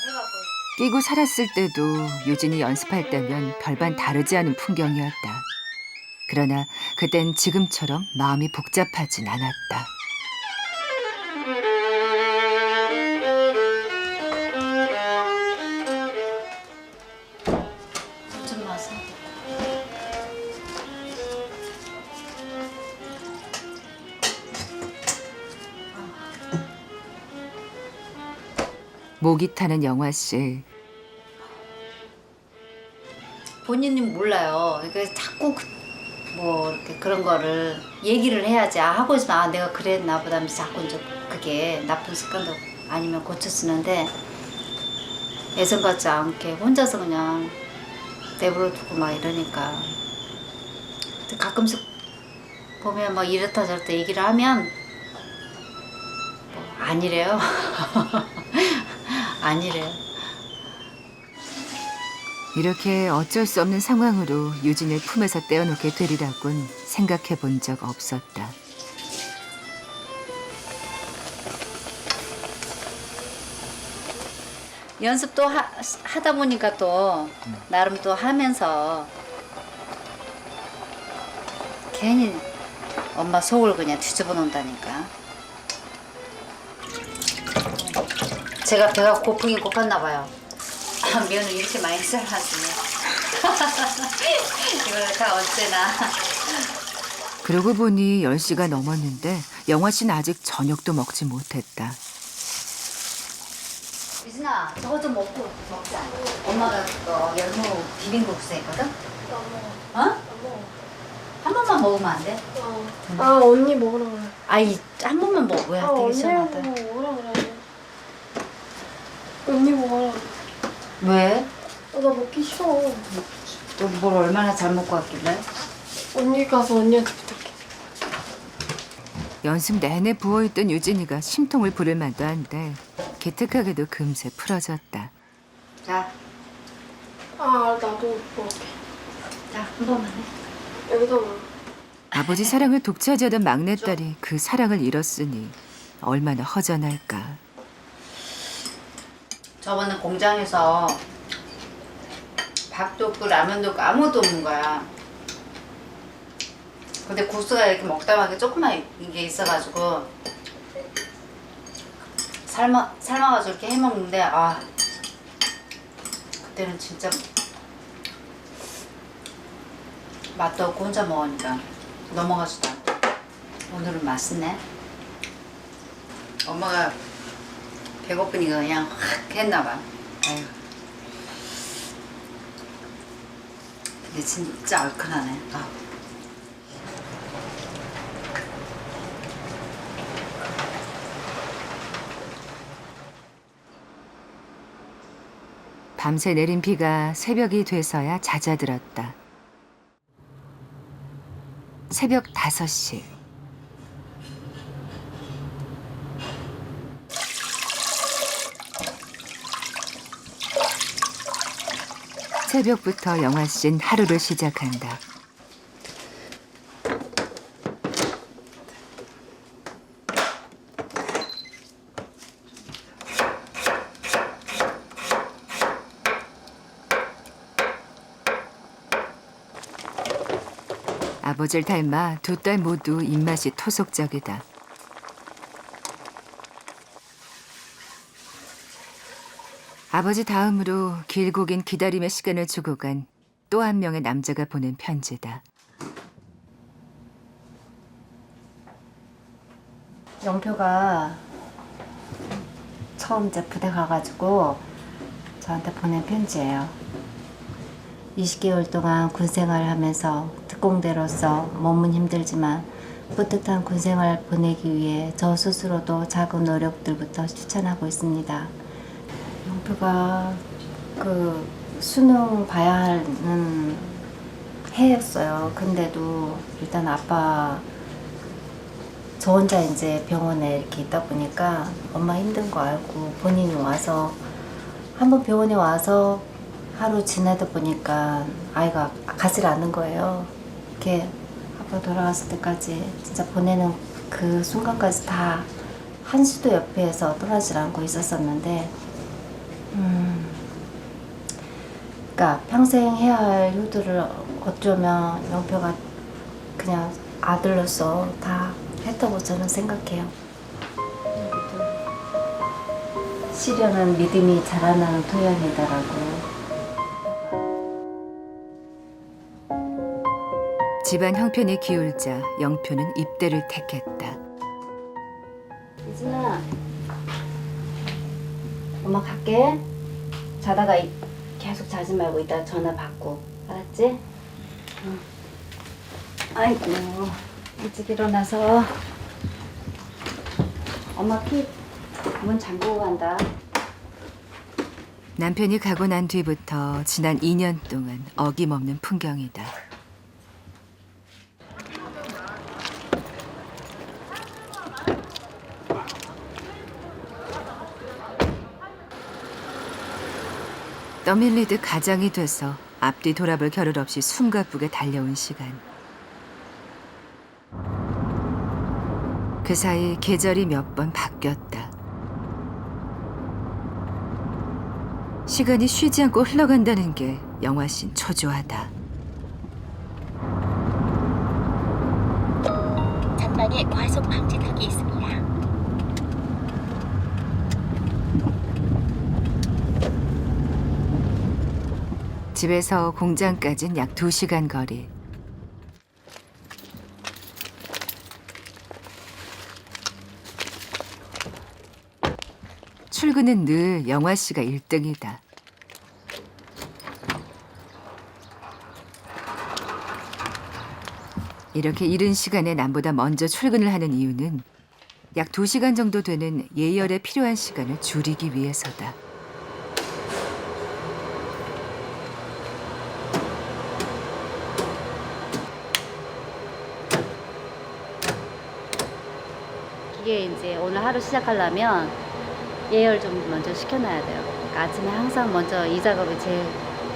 Speaker 6: 해갖고.
Speaker 1: 끼고 살았을 때도 유진이 연습할 때면 별반 다르지 않은 풍경이었다. 그러나 그땐 지금처럼 마음이 복잡하진 않았다.
Speaker 6: 좀 마서.
Speaker 1: 목이 타는 영화 씨.
Speaker 6: 본인은 몰라요. 그러니까 자꾸 뭐 이렇게 그런 거를 얘기를 해야지. 아 하고 있으면 아 내가 그랬나 보다 하면서 자꾸 이제 그게 나쁜 습관도 아니면 고쳐 쓰는데 애정 갖지 않게 혼자서 그냥 내버려 두고 막 이러니까. 근데 가끔씩 보면 막 이렇다 저렇다 얘기를 하면 뭐 아니래요. 아니래요.
Speaker 1: 이렇게 어쩔 수 없는 상황으로 유진을 품에서 떼어놓게 되리라곤 생각해 본 적 없었다.
Speaker 6: 연습도 하다 보니까 또 나름 또 하면서 괜히 엄마 속을 그냥 뒤집어 놓는다니까. 제가 배가 고프긴 고팠나 봐요. 면을 이렇게 많이 썰어놨지. 이걸 다 언제나.
Speaker 1: 그러고 보니 10시가 넘었는데 영화 씨는 아직 저녁도 먹지 못했다.
Speaker 6: 유진아, 저거 좀 먹자. 엄마가 또 열무 비빔국수 했거든? 어? 한 번만 먹으면 안 돼?
Speaker 3: 아 언니 먹으라 그래.
Speaker 6: 아이, 한 번만 먹어야 되게
Speaker 3: 언니
Speaker 6: 시원하다.
Speaker 3: 먹으라 그래. 언니 먹어라.
Speaker 6: 왜?
Speaker 3: 나 먹기 싫어.
Speaker 6: 또 뭘 얼마나 잘 먹고 왔길래?
Speaker 3: 언니 가서 언니한테 부탁해.
Speaker 1: 연습 내내 부어있던 유진이가 심통을 부릴 만도 한데 기특하게도 금세 풀어졌다.
Speaker 6: 자,
Speaker 3: 아 나도 먹게.
Speaker 6: 자, 한 번만 해.
Speaker 3: 여기서만.
Speaker 1: 아버지 사랑을 독차지하던 막내딸이 그 사랑을 잃었으니 얼마나 허전할까.
Speaker 6: 저번에 공장에서 밥도 없고 라면도 없고 아무것도 없는 거야. 근데 국수가 이렇게 먹다가 조그만 게 있어가지고 삶아가지고 이렇게 해먹는데 아 그때는 진짜 맛도 없고 혼자 먹으니까 넘어가지도 않고 오늘은 맛있네. 엄마가 배고프니까 그냥 확 했나봐. 아유. 근데 진짜 얼큰하네. 아.
Speaker 1: 밤새 내린 비가 새벽이 돼서야 잦아들었다. 새벽 5시. 새벽부터 영화 씨는 하루를 시작한다. 아버지를 닮아 두 딸 모두 입맛이 토속적이다. 아버지 다음으로 길고 긴 기다림의 시간을 주고 간 또 한 명의 남자가 보낸 편지다.
Speaker 6: 영표가 처음 이제 부대 가가지고 저한테 보낸 편지예요. 20개월 동안 군 생활을 하면서 특공대로서 몸은 힘들지만 뿌듯한 군 생활을 보내기 위해 저 스스로도 작은 노력들부터 추천하고 있습니다. 영표가 그 수능 봐야 하는 해였어요. 근데도 일단 아빠 저 혼자 이제 병원에 이렇게 있다 보니까 엄마 힘든 거 알고 본인이 와서 한번 병원에 와서 하루 지내다 보니까 아이가 가지를 않는 거예요. 이렇게 아빠 돌아갔을 때까지 진짜 보내는 그 순간까지 다 한시도 옆에서 떠나질 않고 있었었는데 그러니까 평생 해야 할 효도를 어쩌면 영표가 그냥 아들로서 다 했다고 저는 생각해요. 시련은 믿음이 자라나는 토양이다라고.
Speaker 1: 집안 형편이 기울자 영표는 입대를 택했다.
Speaker 6: 이진아, 엄마 갈게. 자다가 계속 자지 말고 이따 전화 받고, 알았지? 응. 아이고, 일찍 일어나서 엄마 문 잠그고 간다.
Speaker 1: 남편이 가고 난 뒤부터 지난 2년 동안 어김없는 풍경이다. 떠밀리듯 가장이 돼서 앞뒤 돌아볼 겨를 없이 숨가쁘게 달려온 시간. 그 사이 계절이 몇 번 바뀌었다. 시간이 쉬지 않고 흘러간다는 게 영화 씨는 초조하다.
Speaker 7: 전방에 과속 방지턱이 있습니다.
Speaker 1: 집에서 공장까지는 약 2시간 거리. 출근은 늘 영화 씨가 1등이다. 이렇게 이른 시간에 남보다 먼저 출근을 하는 이유는 약 2시간 정도 되는 예열에 필요한 시간을 줄이기 위해서다.
Speaker 6: 이게 이제 오늘 하루 시작하려면 예열 좀 먼저 시켜놔야 돼요. 그러니까 아침에 항상 먼저 이 작업이 제일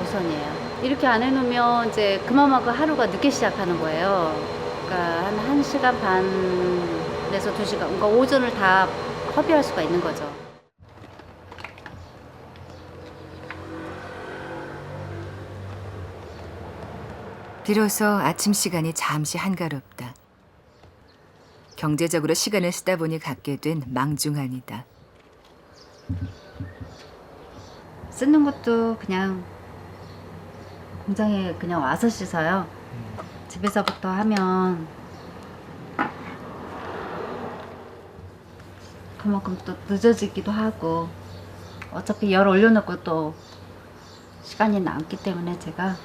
Speaker 6: 우선이에요. 이렇게 안 해놓으면 이제 그만큼 하루가 늦게 시작하는 거예요. 그러니까 한 1시간 반에서 2시간, 그러니까 오전을 다 허비할 수가 있는 거죠.
Speaker 1: 비로소 아침 시간이 잠시 한가롭다. 경제적으로 시간을 쓰다 보니 갖게 된 망중한이다.
Speaker 6: 쓰는 것도 그냥 공장에 그냥 와서 씻어요. 집에서부터 하면 그만큼 또 늦어지기도 하고 어차피 열 올려놓고 또 시간이 남기 때문에 제가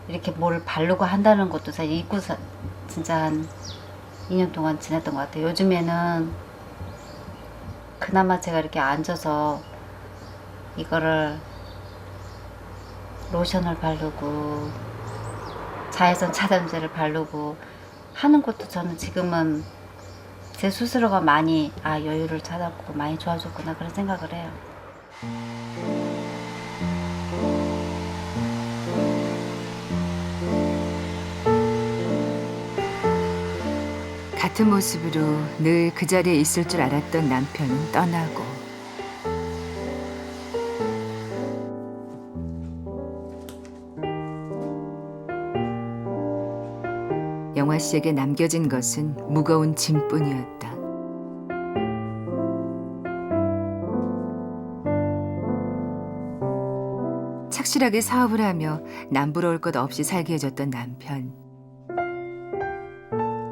Speaker 6: 이렇게 뭘 바르고 한다는 것도 사실 잊고 진짜 한 2년 동안 지냈던 것 같아요. 요즘에는 그나마 제가 이렇게 앉아서 이거를 로션을 바르고 자외선 차단제를 바르고 하는 것도 저는 지금은 제 스스로가 많이 여유를 찾았고 많이 좋아졌구나 그런 생각을 해요.
Speaker 1: 같은 모습으로 늘 그 자리에 있을 줄 알았던 남편은 떠나고 영화 씨에게 남겨진 것은 무거운 짐뿐이었다. 착실하게 사업을 하며 남부러울 것 없이 살게 해줬던 남편.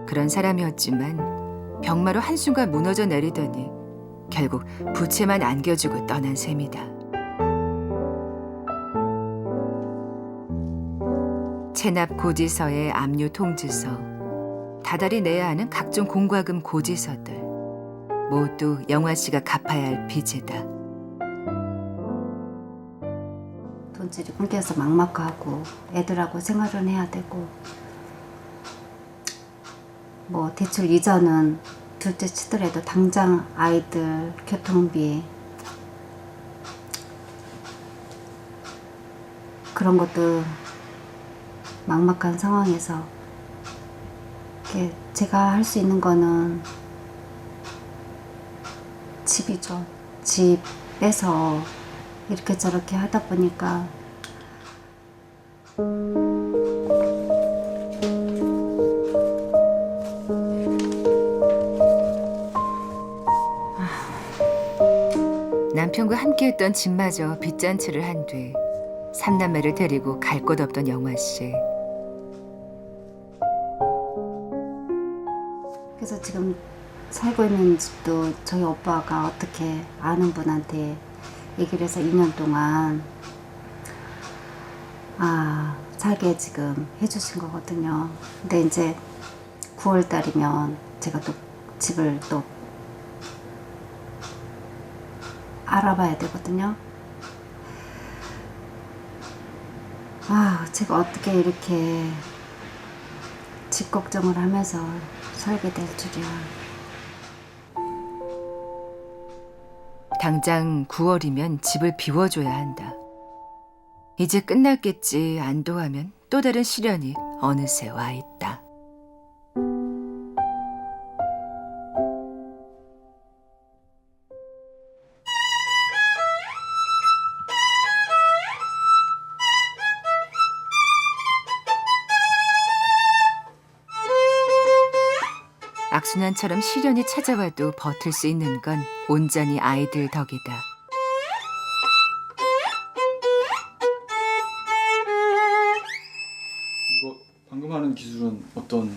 Speaker 1: 그런 사람이었지만 병마로 한순간 무너져 내리더니 결국 부채만 안겨주고 떠난 셈이다. 체납 고지서에 압류 통지서, 다달이 내야 하는 각종 공과금 고지서들 모두 영화 씨가 갚아야 할 빚이다.
Speaker 6: 돈줄이 끊겨서 막막하고 애들하고 생활은 해야 되고 뭐 대출 이자는 둘째 치더라도 당장 아이들 교통비 그런 것도 막막한 상황에서 이렇게 제가 할 수 있는 거는 집이죠. 집 빼서 이렇게 저렇게 하다 보니까
Speaker 1: 남편과 함께했던 집마저 빚잔치를 한 뒤 삼남매를 데리고 갈 곳 없던 영화 씨.
Speaker 6: 그래서 지금 살고 있는 집도 저희 오빠가 어떻게 아는 분한테 얘기를 해서 2년 동안 살게 지금 해주신 거거든요. 근데 이제 9월 달이면 제가 또 집을 또 알아봐야 되거든요. 제가 어떻게 이렇게 집 걱정을 하면서 살게 될 줄이야.
Speaker 1: 당장 9월이면 집을 비워줘야 한다. 이제 끝났겠지 안도하면 또 다른 시련이 어느새 와 있다. 악순환처럼 시련이 찾아와도 버틸 수 있는 건 온전히 아이들 덕이다.
Speaker 8: 이거 방금 하는 기술은 어떤?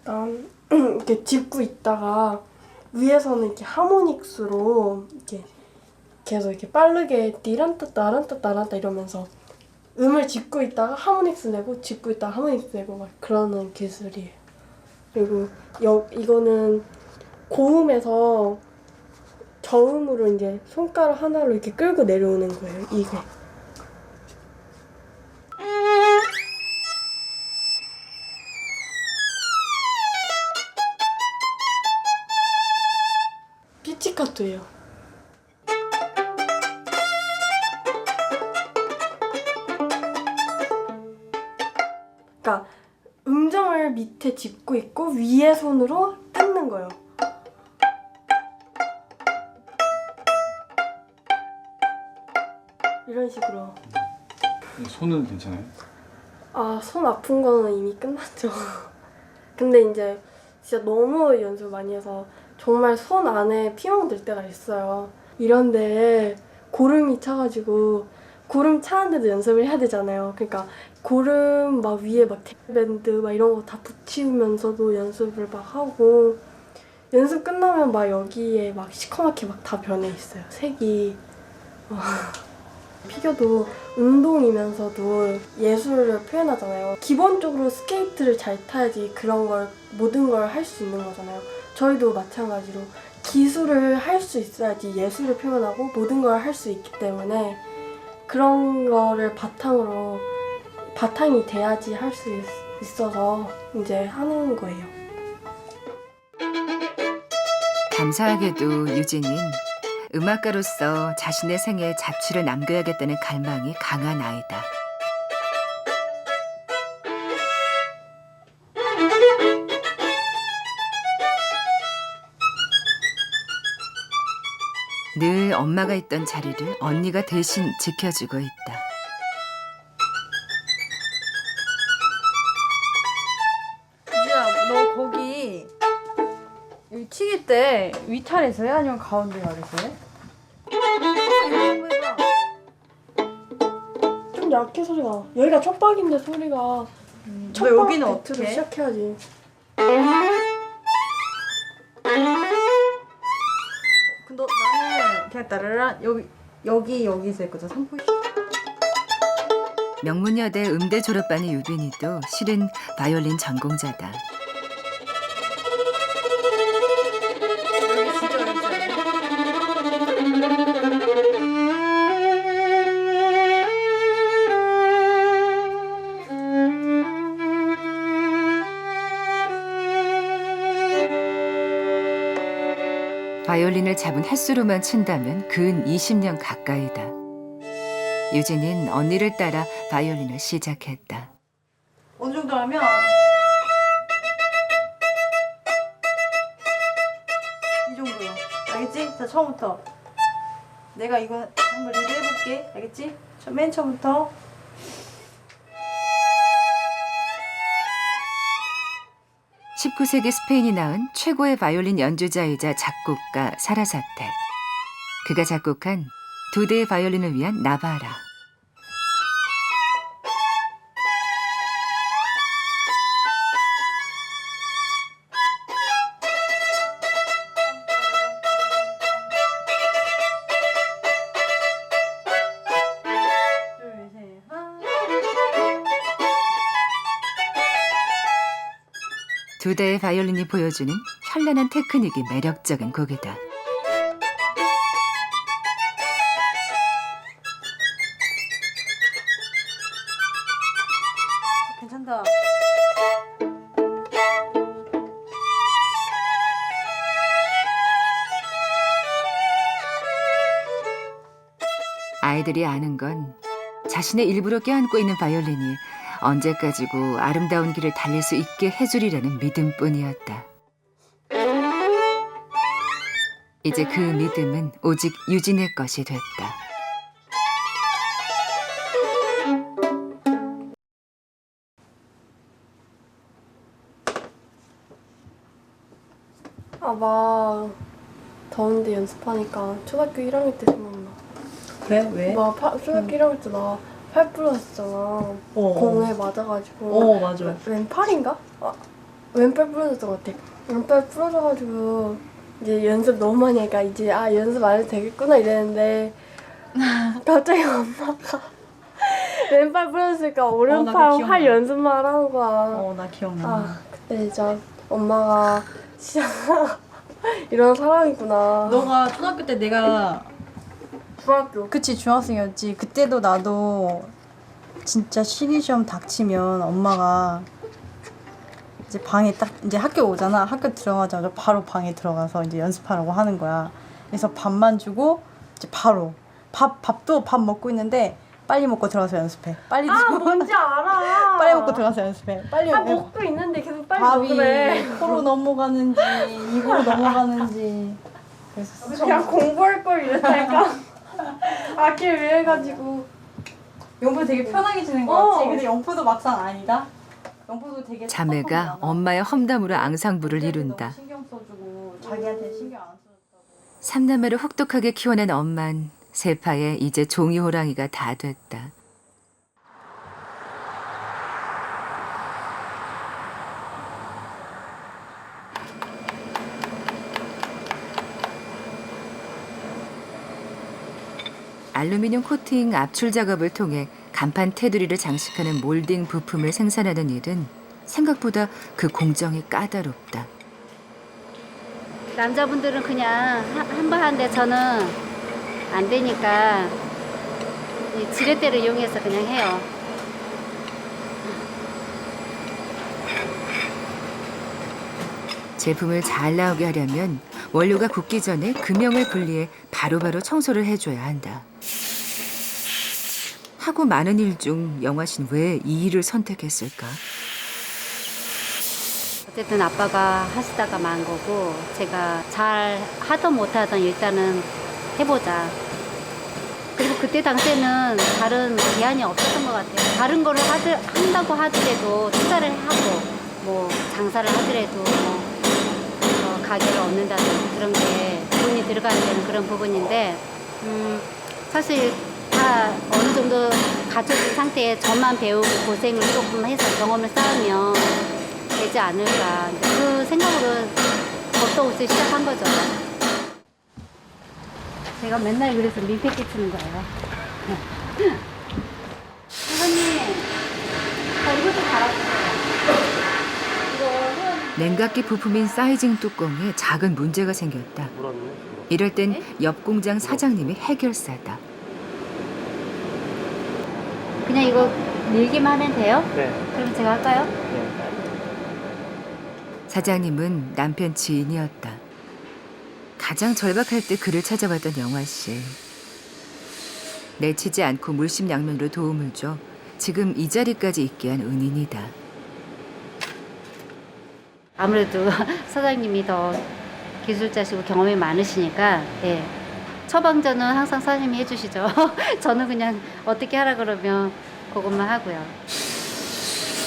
Speaker 3: 난 이렇게 짚고 있다가 위에서는 이렇게 하모닉스로 이렇게 계속 이렇게 빠르게 띠란따 따란따 따란따 이러면서 음을 짚고 있다가 하모닉스 내고 짚고 있다가 하모닉스 내고 막 그러는 기술이에요. 그리고 이거는 고음에서 저음으로 이제 손가락 하나로 이렇게 끌고 내려오는 거예요. 이게. 피치카토예요. 그러니까 음정을 밑에 짚고 있고 위에 손으로 뜯는 거예요. 이런 식으로.
Speaker 8: 손은 괜찮아요?
Speaker 3: 손 아픈 거는 이미 끝났죠. 근데 이제 진짜 너무 연습 많이 해서 정말 손 안에 피멍 들 때가 있어요. 이런 데에 고름이 차가지고 고름 차는데도 연습을 해야 되잖아요. 그러니까 고름 막 위에 막 탭밴드 막 이런 거 다 붙이면서도 연습을 막 하고 연습 끝나면 막 여기에 막 시커멓게 막 다 변해 있어요. 색이. 피겨도 운동이면서도 예술을 표현하잖아요. 기본적으로 스케이트를 잘 타야지 그런 걸 모든 걸 할 수 있는 거잖아요. 저희도 마찬가지로 기술을 할 수 있어야지 예술을 표현하고 모든 걸 할 수 있기 때문에 그런 거를 바탕이 돼야지 할 수 있어서 이제 하는 거예요.
Speaker 1: 감사하게도 유진은 음악가로서 자신의 생에 잡취를 남겨야겠다는 갈망이 강한 아이다. 늘 엄마가 있던 자리를 언니가 대신 지켜주고 있다.
Speaker 4: 유진아, 너 거기 여기 튀길 때 위탈에서 해? 아니면 가운데 아래서 해?
Speaker 3: 좀 약해 소리가. 여기가 촉박인데 소리가.
Speaker 4: 너 여기는 어떻게 해?
Speaker 3: 시작해야지.
Speaker 4: 근데 나는 그냥 따르라 여기서 했거든. 선포시.
Speaker 1: 명문여대 음대 졸업반의 유빈이도 실은 바이올린 전공자다.
Speaker 4: 여기 진짜 어렵지 않아?
Speaker 1: 바이올린을 잡은 횟수로만 친다면 근 20년 가까이다. 유진은 언니를 따라 바이올린을 시작했다.
Speaker 4: 어느 정도 하면 이 정도요. 알겠지? 자, 처음부터 내가 이거 한번 리드 해볼게. 알겠지? 맨 처음부터
Speaker 1: 19세기 스페인이 낳은 최고의 바이올린 연주자이자 작곡가 사라사테. 그가 작곡한 두 대의 바이올린을 위한 나바라.
Speaker 4: 둘, 셋, 하나.
Speaker 1: 두 대의 바이올린이 보여주는 현란한 테크닉이 매력적인 곡이다.
Speaker 4: 괜찮다.
Speaker 1: 아이들이 아는 건 자신의 일부러 껴안고 있는 바이올린이 언제까지고 아름다운 길을 달릴 수 있게 해주리라는 믿음뿐이었다. 이제 그 믿음은 오직 유진의 것이 됐다.
Speaker 3: 아마 더운데 연습하니까 초등학교 1학년 때 생각나.
Speaker 4: 그래? 왜?
Speaker 3: 초등학교 1학년 때 나 팔 부러졌잖아. 공에 맞아가지고.
Speaker 4: 맞아.
Speaker 3: 왼팔인가? 왼팔 부러졌던 것 같아. 왼팔 부러져가지고 이제 연습 너무 많이 하니까 이제 연습 안 해도 되겠구나 이랬는데 갑자기 엄마가 왼팔 부러졌으니까 오른팔
Speaker 4: 나도 기억나.
Speaker 3: 활 연습만 하는 거야.
Speaker 4: 나 기억나.
Speaker 3: 그때 진짜 엄마가 진짜 이런 사람이구나.
Speaker 4: 너가 초등학교 때 내가
Speaker 3: 중학교.
Speaker 4: 그치 중학생이었지. 그때도 나도 진짜 실기시험 닥치면 엄마가 이제 방에 딱 이제 학교 오잖아. 학교 들어가자마자 바로 방에 들어가서 이제 연습하라고 하는 거야. 그래서 밥만 주고 이제 바로 밥도 밥 먹고 있는데 빨리 먹고 들어가서 연습해. 빨리
Speaker 3: 뭔지 알아.
Speaker 4: 빨리 먹고 들어가서 연습해. 빨리
Speaker 3: 먹고 있는데 계속 빨리
Speaker 4: 밥이
Speaker 3: 먹으래.
Speaker 4: 코로 넘어가는지 입으로 넘어가는지. 그래서
Speaker 3: 그냥 공부할 걸 이랬다니까. 아낄 왜 해가지고.
Speaker 4: 영표 되게 편하게 지낸 거 같지? 근데 영표도 막상 아니다. 영표도 되게
Speaker 1: 자매가
Speaker 4: 섭섭하잖아.
Speaker 1: 엄마의 험담으로 앙상블을 이룬다.
Speaker 4: 너무 신경 써주고 자기한테 신경 안 써줬다고.
Speaker 1: 삼남매를 혹독하게 키워낸 엄만 세파에 이제 종이 호랑이가 다 됐다. 알루미늄 코팅 압출 작업을 통해 간판 테두리를 장식하는 몰딩 부품을 생산하는 일은 생각보다 그 공정이 까다롭다.
Speaker 6: 남자분들은 그냥 한 번 하는데 저는 안 되니까 이 지렛대를 이용해서 그냥 해요.
Speaker 1: 제품을 잘 나오게 하려면 원료가 굳기 전에 금형을 분리해 바로바로 청소를 해줘야 한다. 하고 많은 일 중 영화 씨는 왜 이 일을 선택했을까?
Speaker 6: 어쨌든 아빠가 하시다가 만 거고 제가 잘 하던 못하던 일단은 해보자. 그리고 그때 당시에는 다른 기한이 없었던 것 같아요. 다른 거를 한다고 하더라도 투자를 하고 뭐 장사를 하더라도 뭐 가게를 얻는다든지 그런 게 돈이 들어가야 되는 그런 부분인데 사실 다 어느 정도 갖춰진 상태에 저만 배우고 고생을 조금 해서 경험을 쌓으면 되지 않을까. 그 생각으로 더더욱이 시작한 거죠. 제가 맨날 그래서 민폐 끼치는 거예요. 선생님, 이것 좀 갈아주세요.
Speaker 1: 냉각기 부품인 사이징 뚜껑에 작은 문제가 생겼다. 이럴 땐 옆 공장 사장님이 해결사다.
Speaker 6: 그냥 이거 밀기만 하면 돼요?
Speaker 2: 네.
Speaker 6: 그럼 제가 할까요?
Speaker 1: 사장님은 남편 지인이었다. 가장 절박할 때 그를 찾아봤던 영화 씨. 내치지 않고 물심양면으로 도움을 줘 지금 이 자리까지 있게 한 은인이다.
Speaker 6: 아무래도 사장님이 더 기술자시고 경험이 많으시니까 예. 처방전은 항상 사장님이 해주시죠. 저는 그냥 어떻게 하라 그러면 그것만 하고요.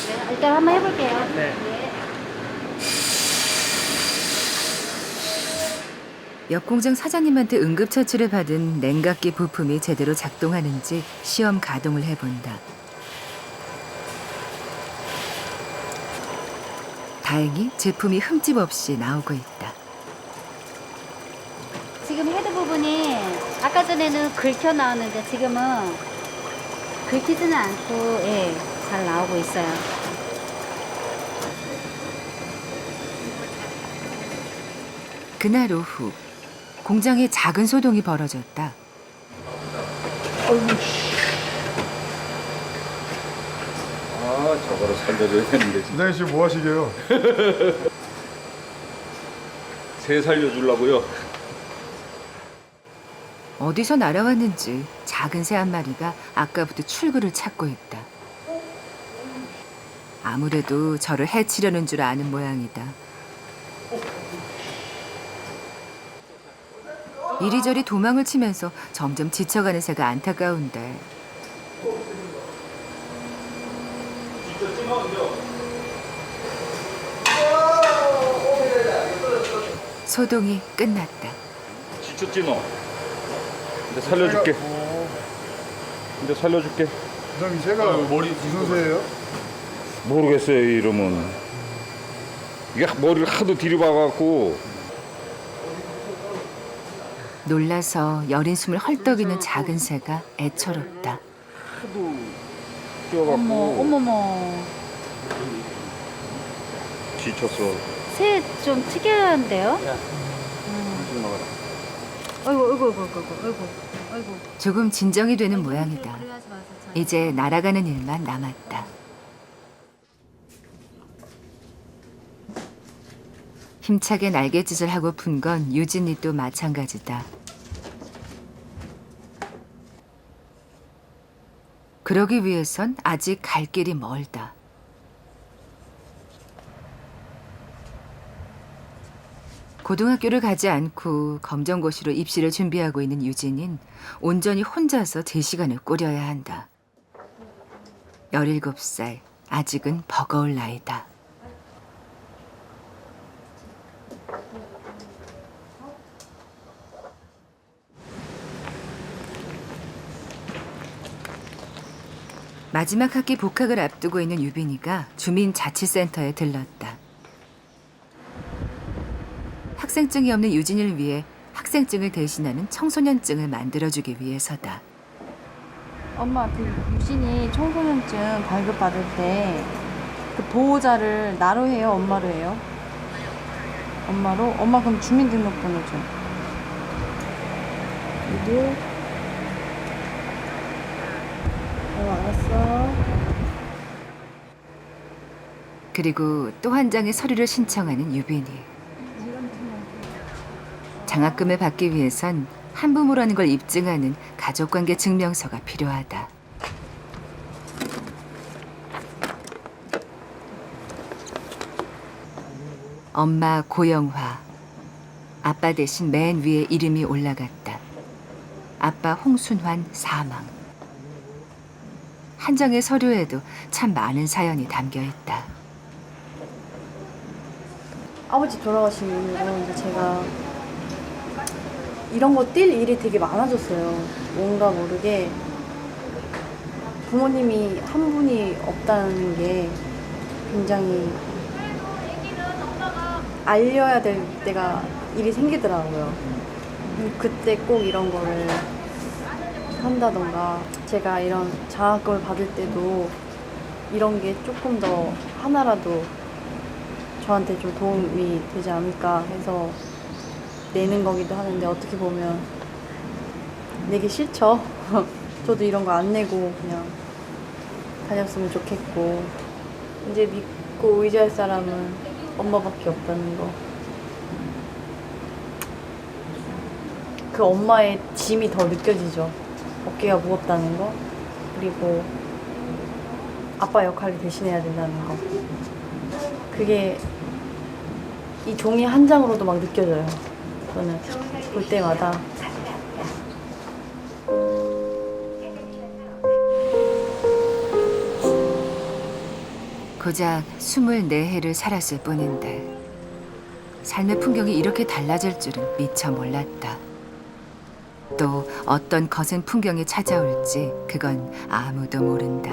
Speaker 6: 네, 일단 한번 해볼게요. 네.
Speaker 1: 옆 공장 사장님한테 응급처치를 받은 냉각기 부품이 제대로 작동하는지 시험 가동을 해본다. 다행히 제품이 흠집 없이 나오고 있다.
Speaker 6: 지금 헤드 부분이 아까 전에는 긁혀 나왔는데 지금은 긁히지는 않고 예, 잘 나오고 있어요.
Speaker 1: 그날 오후 공장에 작은 소동이 벌어졌다.
Speaker 8: 아 저거를 살려줘야 되는데 진짜.
Speaker 5: 부장님 지금 뭐 하시게요?
Speaker 8: 새 살려주려고요.
Speaker 1: 어디서 날아왔는지 작은 새 한 마리가 아까부터 출구를 찾고 있다. 아무래도 저를 해치려는 줄 아는 모양이다. 이리저리 도망을 치면서 점점 지쳐가는 새가 안타까운데 소동이 끝났다.
Speaker 8: 지쳤지 너. 이제 살려줄게. 이제 살려줄게.
Speaker 5: 부장님 제가
Speaker 8: 머리
Speaker 5: 무슨 새예요?
Speaker 8: 모르겠어요 이 이름은. 이게 머리를 하도 들이박아갖고.
Speaker 1: 놀라서 여린 숨을 헐떡이는 작은 새가 애처롭다.
Speaker 8: 하도 뛰어갖고.
Speaker 6: 어머머.
Speaker 8: 지쳤어.
Speaker 6: 새 좀 특이한데요? 아이고.
Speaker 1: 조금 진정이 되는 모양이다. 이제 날아가는 일만 남았다. 힘차게 날갯짓을 하고 푼 건 유진이도 마찬가지다. 그러기 위해선 아직 갈 길이 멀다. 고등학교를 가지 않고 검정고시로 입시를 준비하고 있는 유진인 온전히 혼자서 제 시간을 꾸려야 한다. 17살, 아직은 버거울 나이다. 마지막 학기 복학을 앞두고 있는 유빈이가 주민자치센터에 들렀다. 학생증이 없는 유진이를 위해 학생증을 대신하는 청소년증을 만들어주기 위해서다.
Speaker 4: 엄마, 그 유진이 청소년증 발급받을 때 그 보호자를 나로 해요? 엄마로 해요? 엄마로? 엄마 그럼 주민등록번호 줘. 이리. 알았어.
Speaker 1: 그리고 또 한 장의 서류를 신청하는 유빈이. 장학금을 받기 위해선 한부모라는 걸 입증하는 가족관계 증명서가 필요하다. 엄마 고영화. 아빠 대신 맨 위에 이름이 올라갔다. 아빠 홍순환 사망. 한 장의 서류에도 참 많은 사연이 담겨 있다.
Speaker 4: 아버지 돌아가신 이후로 이제 제가 이런 거 뛸 일이 되게 많아졌어요. 뭔가 모르게 부모님이 한 분이 없다는 게 굉장히 알려야 될 때가 일이 생기더라고요. 그때 꼭 이런 거를 한다던가 제가 이런 장학금을 받을 때도 이런 게 조금 더 하나라도 저한테 좀 도움이 되지 않을까 해서 내는 거기도 하는데 어떻게 보면 내기 싫죠. 저도 이런 거 안 내고 그냥 다녔으면 좋겠고 이제 믿고 의지할 사람은 엄마밖에 없다는 거. 그 엄마의 짐이 더 느껴지죠. 어깨가 무겁다는 거. 그리고 아빠 역할을 대신해야 된다는 거. 그게 이 종이 한 장으로도 막 느껴져요. 저는 볼 때마다.
Speaker 1: 고작 24해를 살았을 뿐인데 삶의 풍경이 이렇게 달라질 줄은 미처 몰랐다. 또 어떤 거센 풍경이 찾아올지 그건 아무도 모른다.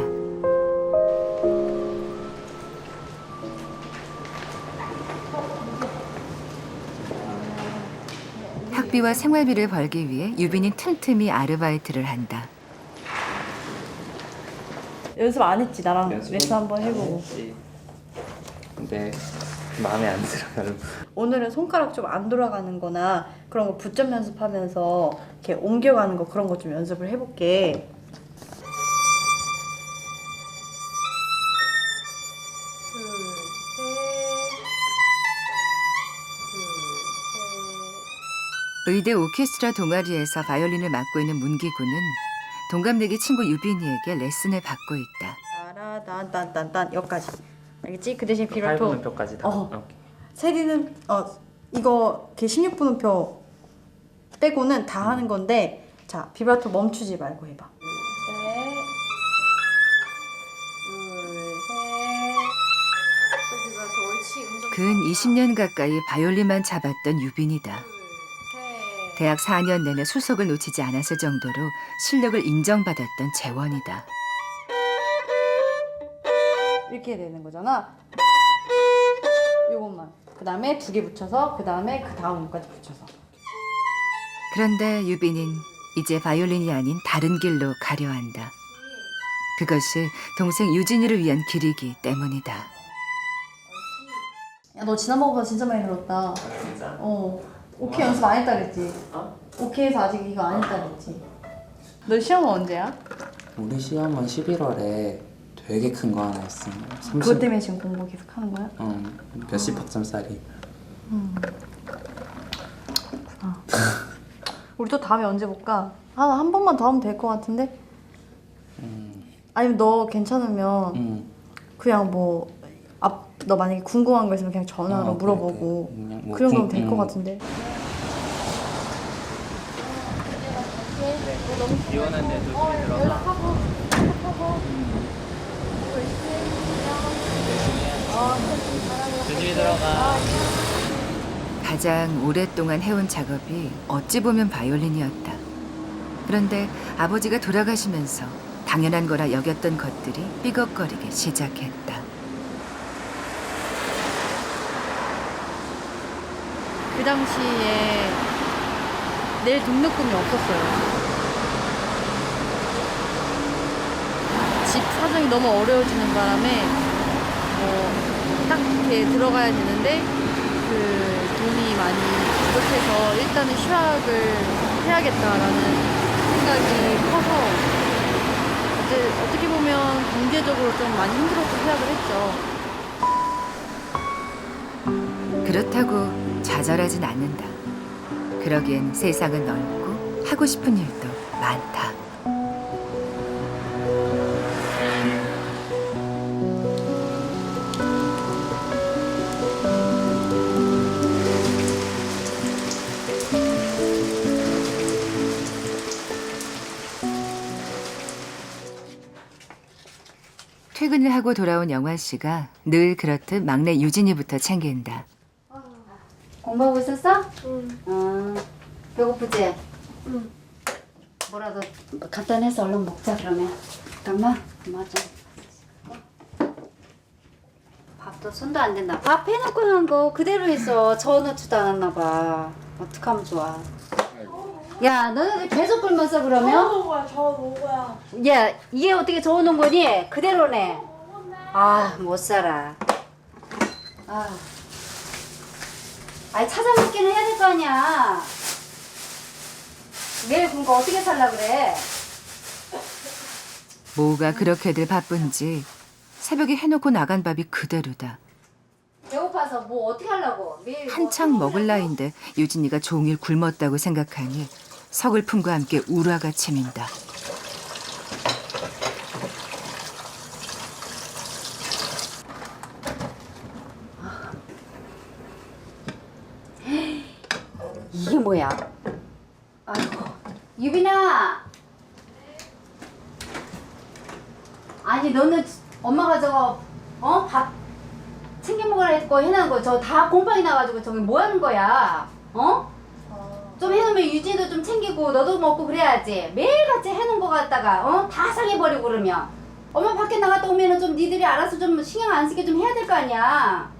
Speaker 1: 학비와 생활비를 벌기 위해 유빈이 틈틈이 아르바이트를 한다.
Speaker 4: 연습 안 했지? 나랑 레슨 한번 해보고.
Speaker 9: 근데 마음에 안 들어요.
Speaker 4: 오늘은 손가락 좀 안 돌아가는 거나 그런 거 붙점 연습하면서 이렇게 옮겨가는 거 그런 거 좀 연습을 해볼게.
Speaker 1: 의대 오케스트라 동아리에서 바이올린을 맡고 있는 문기구는 동갑내기 친구 유빈이에게 레슨을 받고 있다.
Speaker 4: 따라단단단단 여기까지. 알겠지? 그 대신 비브라토.
Speaker 9: 8분음표까지 다.
Speaker 4: 어. 세리는 이거 이렇게 16분음표 빼고는 다 하는 건데 자 비브라토 멈추지 말고 해봐.
Speaker 1: 근 20년 가까이 바이올린만 잡았던 유빈이다. 대학 4년 내내 수석을 놓치지 않았을 정도로 실력을 인정받았던 재원이다.
Speaker 4: 이렇게 되는 거잖아. 요것만. 그 다음에 2개 붙여서 그 다음에 그 다음까지 붙여서.
Speaker 1: 그런데 유빈은 이제 바이올린이 아닌 다른 길로 가려 한다. 그것이 동생 유진이를 위한 길이기 때문이다.
Speaker 4: 야, 너 지난번보다 진짜 많이 늘었다.
Speaker 9: 진짜?
Speaker 4: 오케이 연습 안 했다 그랬지? 오케이에서 아직 이거 안 했다 그랬지? 너 시험은 언제야?
Speaker 9: 우리 시험은 11월에 되게 큰 거 하나 있어.
Speaker 4: 그것 때문에 지금 공부 계속 하는 거야?
Speaker 9: 몇십 학점짜리.
Speaker 4: 우리 또 다음에 언제 볼까? 한 번만 더 하면 될 것 같은데? 아니면 너 괜찮으면 그냥 너 만약에 궁금한 거 있으면 그냥 전화로 물어보고
Speaker 9: 그래.
Speaker 4: 그 정도면 될 것 같은데.
Speaker 9: 비 오는데 조심히 들어가. 조심히 들어가.
Speaker 1: 가장 오랫동안 해온 작업이 어찌 보면 바이올린이었다. 그런데 아버지가 돌아가시면서 당연한 거라 여겼던 것들이 삐걱거리기 시작했다.
Speaker 4: 그 당시에 낼 등록금이 없었어요. 집 사정이 너무 어려워지는 바람에 딱 이렇게 들어가야 되는데 그 돈이 많이 부족해서 일단은 휴학을 해야겠다라는 생각이 커서 어떻게 보면 경제적으로 좀 많이 힘들어서 휴학을 했죠.
Speaker 1: 그렇다고 좌절하진 않는다. 그러기엔 세상은 넓고 하고 싶은 일도 많다. 퇴근을 하고 돌아온 영화 씨가 늘 그렇듯 막내 유진이부터 챙긴다.
Speaker 6: 공부하고 있었어?
Speaker 3: 응.
Speaker 6: 배고프지?
Speaker 3: 응.
Speaker 6: 뭐라도 간단해서 얼른 먹자 그러면. 잠깐만. 엄마 좀. 밥도 손도 안 댄다. 밥 해놓고 한 거 그대로 있어. 저어놓지도 않았나 봐. 어떡하면 좋아. 야, 너네 계속 굶었어 그러면?
Speaker 3: 먹어야 저 먹어야.
Speaker 6: 야, 이게 어떻게 저어놓은 거니? 그대로네. 아, 못 살아. 아니 찾아 먹기는 해야 될 거 아니야. 매일 굶거 어떻게 살라 그래?
Speaker 1: 뭐가 그렇게들 바쁜지 새벽에 해놓고 나간 밥이 그대로다.
Speaker 6: 배고파서 뭐 어떻게 하려고? 매일 뭐
Speaker 1: 한창 먹을 나이인데 유진이가 종일 굶었다고 생각하니 서글픔과 함께 우라가 치민다.
Speaker 6: 이게 뭐야? 아이고, 유빈아. 아니 너는 엄마가 저거 밥 챙겨 먹으라 했고 해놓은 거 저 다 곰팡이 나가지고 저기 뭐 하는 거야? 좀 해놓으면 유진이도 좀 챙기고 너도 먹고 그래야지. 매일같이 해놓은 거 갖다가 다 상해버리고 그러면 엄마 밖에 나갔다 오면은 좀 니들이 알아서 좀 신경 안 쓰게 좀 해야 될 거 아니야.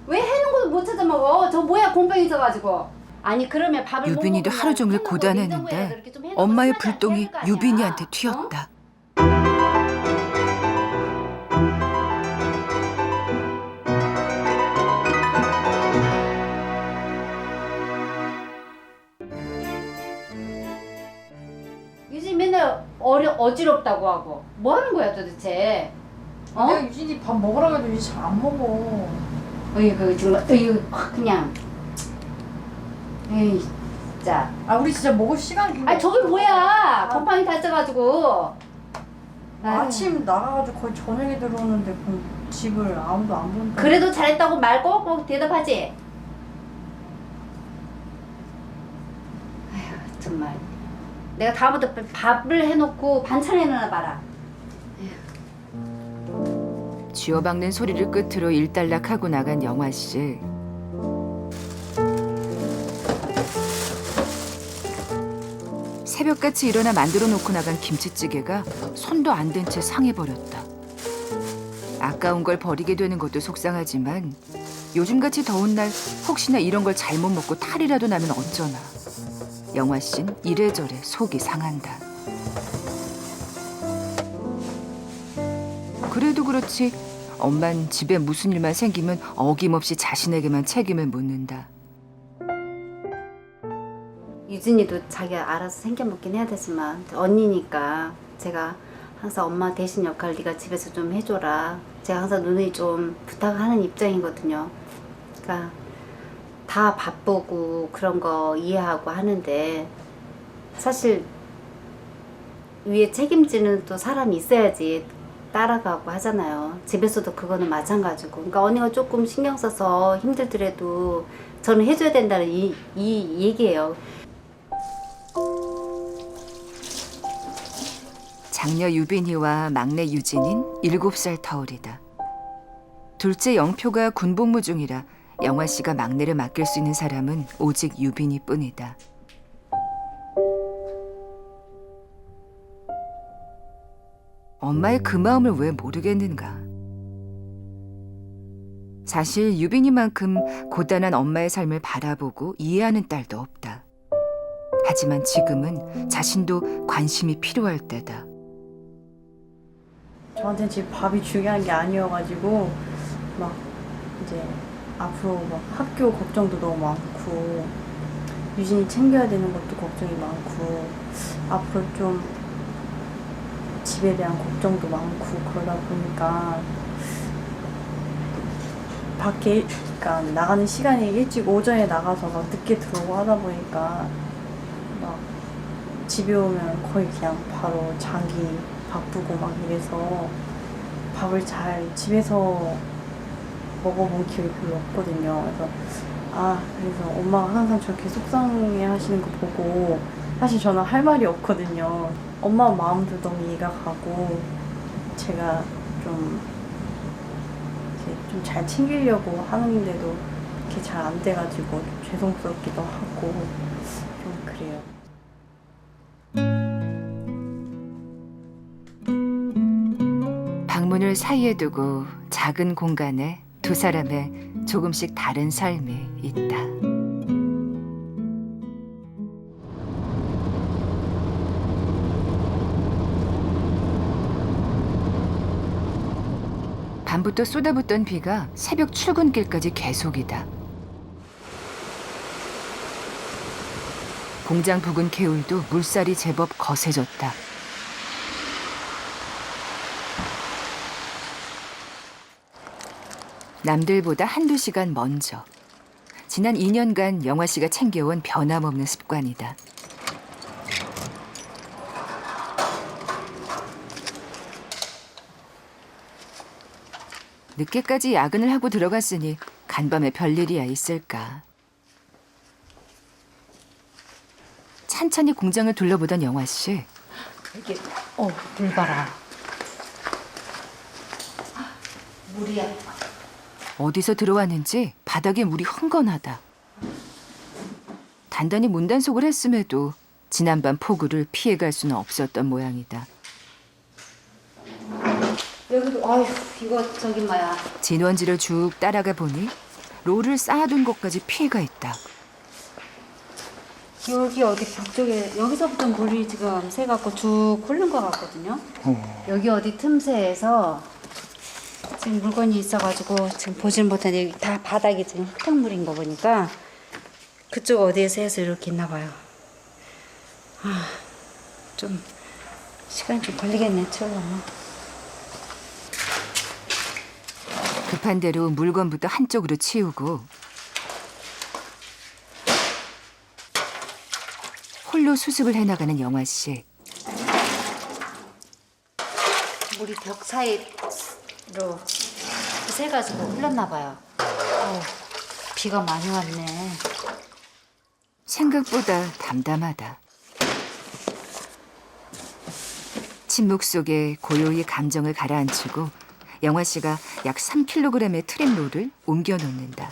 Speaker 6: 왜 해놓은 것도 못 찾아 먹어? 저 뭐야 곰팡이 있어가지고. 아니 그러면 밥을 못
Speaker 1: 유빈이도
Speaker 6: 먹으면
Speaker 1: 하루 종일
Speaker 6: 해놓고
Speaker 1: 고단했는데
Speaker 6: 냉장고에다가 이렇게 좀 해놓고
Speaker 1: 엄마의
Speaker 6: 수납을 해야
Speaker 1: 불똥이
Speaker 6: 될거 아니야.
Speaker 1: 유빈이한테 튀었다.
Speaker 6: 유진 맨날 어지럽다고 하고 뭐 하는 거야 도대체?
Speaker 4: 내가 유진이 밥 먹으라고 해도 유진 잘 안 먹어.
Speaker 6: 어이구 정말 확 그냥 에이 진짜.
Speaker 4: 아 우리 진짜 먹을 시간이
Speaker 6: 아 저게 뭐야 곰팡이 다 쪄가지고.
Speaker 4: 아침 나가가지고 거의 저녁에 들어오는데 그 집을 아무도 안 본다.
Speaker 6: 그래도 잘했다고 말 꼭 대답하지. 아휴 정말 내가 다음부터 밥을 해놓고 반찬 해놔 봐라.
Speaker 1: 쥐어박는 소리를 끝으로 일단락하고 나간 영화 씨. 새벽같이 일어나 만들어 놓고 나간 김치찌개가 손도 안 댄 채 상해버렸다. 아까운 걸 버리게 되는 것도 속상하지만 요즘같이 더운 날 혹시나 이런 걸 잘못 먹고 탈이라도 나면 어쩌나. 영화 씨는 이래저래 속이 상한다. 그래도 그렇지 엄만 집에 무슨 일만 생기면 어김없이 자신에게만 책임을 묻는다.
Speaker 6: 유진이도 자기가 알아서 생겨 먹긴 해야 되지만 언니니까 제가 항상 엄마 대신 역할 네가 집에서 좀 해줘라. 제가 항상 누누이 좀 부탁하는 입장이거든요. 그러니까 다 바쁘고 그런 거 이해하고 하는데 사실 위에 책임지는 또 사람이 있어야지 따라가고 하잖아요. 집에서도 그거는 마찬가지고. 그러니까 언니가 조금 신경 써서 힘들더라도 저는 해줘야 된다는 이 얘기예요.
Speaker 1: 장녀 유빈이와 막내 유진인 7살 터울이다. 둘째 영표가 군복무 중이라 영화 씨가 막내를 맡길 수 있는 사람은 오직 유빈이뿐이다. 엄마의 그 마음을 왜 모르겠는가? 사실 유빈이만큼 고단한 엄마의 삶을 바라보고 이해하는 딸도 없다. 하지만 지금은 자신도 관심이 필요할 때다.
Speaker 4: 저한테는 지금 밥이 중요한 게 아니어가지고 막 이제 앞으로 막 학교 걱정도 너무 많고 유진이 챙겨야 되는 것도 걱정이 많고 앞으로 좀 집에 대한 걱정도 많고 그러다 보니까 밖에 그러니까 나가는 시간이 일찍 오전에 나가서 막 늦게 들어오고 하다 보니까 막 집에 오면 거의 그냥 바로 자기 바쁘고 막 이래서 밥을 잘 집에서 먹어본 기억이 별로 없거든요. 그래서 엄마가 항상 저렇게 속상해 하시는 거 보고 사실 저는 할 말이 없거든요. 엄마 마음도 너무 이해가 가고 제가 좀 잘 챙기려고 하는데도 이렇게 잘 안 돼가지고 좀 죄송스럽기도 하고 좀 그래요.
Speaker 1: 방문을 사이에 두고 작은 공간에 두 사람의 조금씩 다른 삶이 있다. 밤부터 쏟아붓던 비가 새벽 출근길까지 계속이다. 공장 부근 개울도 물살이 제법 거세졌다. 남들보다 한두 시간 먼저 지난 2년간 영화 씨가 챙겨온 변함없는 습관이다. 늦게까지 야근을 하고 들어갔으니 간밤에 별일이야 있을까. 찬찬히 공장을 둘러보던 영화 씨.
Speaker 6: 이게 물 봐라. 물이야.
Speaker 1: 어디서 들어왔는지 바닥에 물이 흥건하다. 단단히 문단속을 했음에도 지난밤 폭우를 피해갈 수는 없었던 모양이다.
Speaker 6: 여기도 아휴 이거 저기 뭐야.
Speaker 1: 진원지를 쭉 따라가 보니 롤을 쌓아둔 곳까지 피해가 있다.
Speaker 6: 여기 어디 벽 쪽에 여기서부터 물이 지금 새갖고 쭉 흐른 것 같거든요. 여기 어디 틈새에서 지금 물건이 있어가지고 지금 보질 못하는데 여기 다 바닥이 지금 흙탕물인 거 보니까 그쪽 어디에서 해서 이렇게 있나 봐요. 좀 시간이 좀 걸리겠네 치우려면.
Speaker 1: 급한 대로 물건부터 한쪽으로 치우고 홀로 수습을 해나가는 영화 씨.
Speaker 6: 물이 벽 사이로 새가지고 흘렀나 봐요. 비가 많이 왔네.
Speaker 1: 생각보다 담담하다. 침묵 속에 고요히 감정을 가라앉히고 영화 씨가 약 3kg의 트랩롤을 옮겨 놓는다.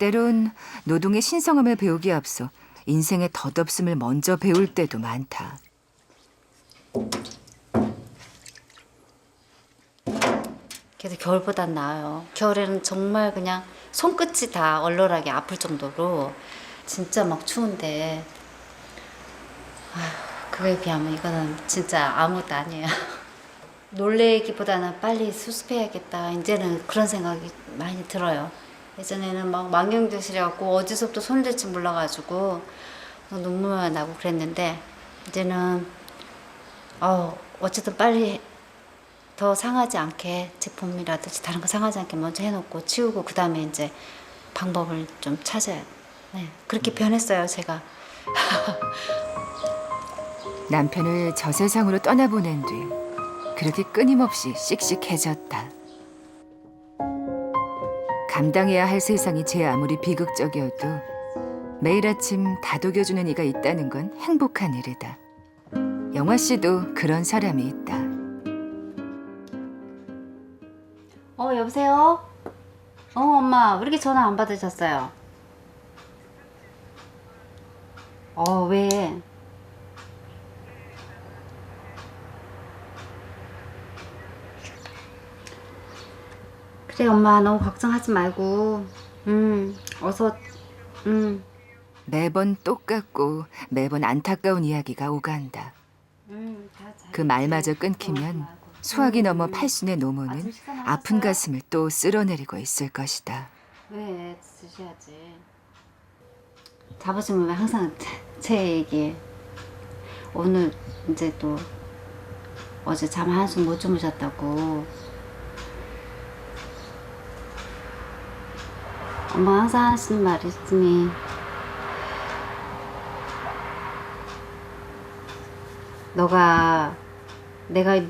Speaker 1: 때론 노동의 신성함을 배우기에 앞서 인생의 덧없음을 먼저 배울 때도 많다.
Speaker 6: 그래도 겨울보단 나아요. 겨울에는 정말 그냥 손끝이 다 얼얼하게 아플 정도로 진짜 막 추운데 그거에 비하면 이거는 진짜 아무것도 아니에요. 놀래기보다는 빨리 수습해야겠다. 이제는 그런 생각이 많이 들어요. 예전에는 막 만경들이라고 어디서부터 손댈지 몰라가지고 눈물만 나고 그랬는데 이제는 어쨌든 빨리 더 상하지 않게 제품이라든지 다른 거 상하지 않게 먼저 해놓고 치우고 그 다음에 이제 방법을 좀 찾아야 그렇게 변했어요 제가.
Speaker 1: 남편을 저 세상으로 떠나보낸 뒤 그렇게 끊임없이 씩씩해졌다. 감당해야 할 세상이 제 아무리 비극적이어도 매일 아침 다독여주는 이가 있다는 건 행복한 일이다. 영화 씨도 그런 사람이 있다.
Speaker 6: 여보세요? 엄마 왜 이렇게 전화 안 받으셨어요? 왜? 그래 엄마 너무 걱정하지 말고 어서
Speaker 1: 매번 똑같고 매번 안타까운 이야기가 오간다. 그 말마저 끊기면 수학이 넘어 팔순의 노모는 아픈 가슴을 또 쓸어내리고 있을 것이다.
Speaker 6: 왜 드셔야지. 잡으시면 항상 제 얘기. 오늘 이제 또 어제 잠 한숨 못 주무셨다고. 엄마 항상 하시는 말이 있으니 내가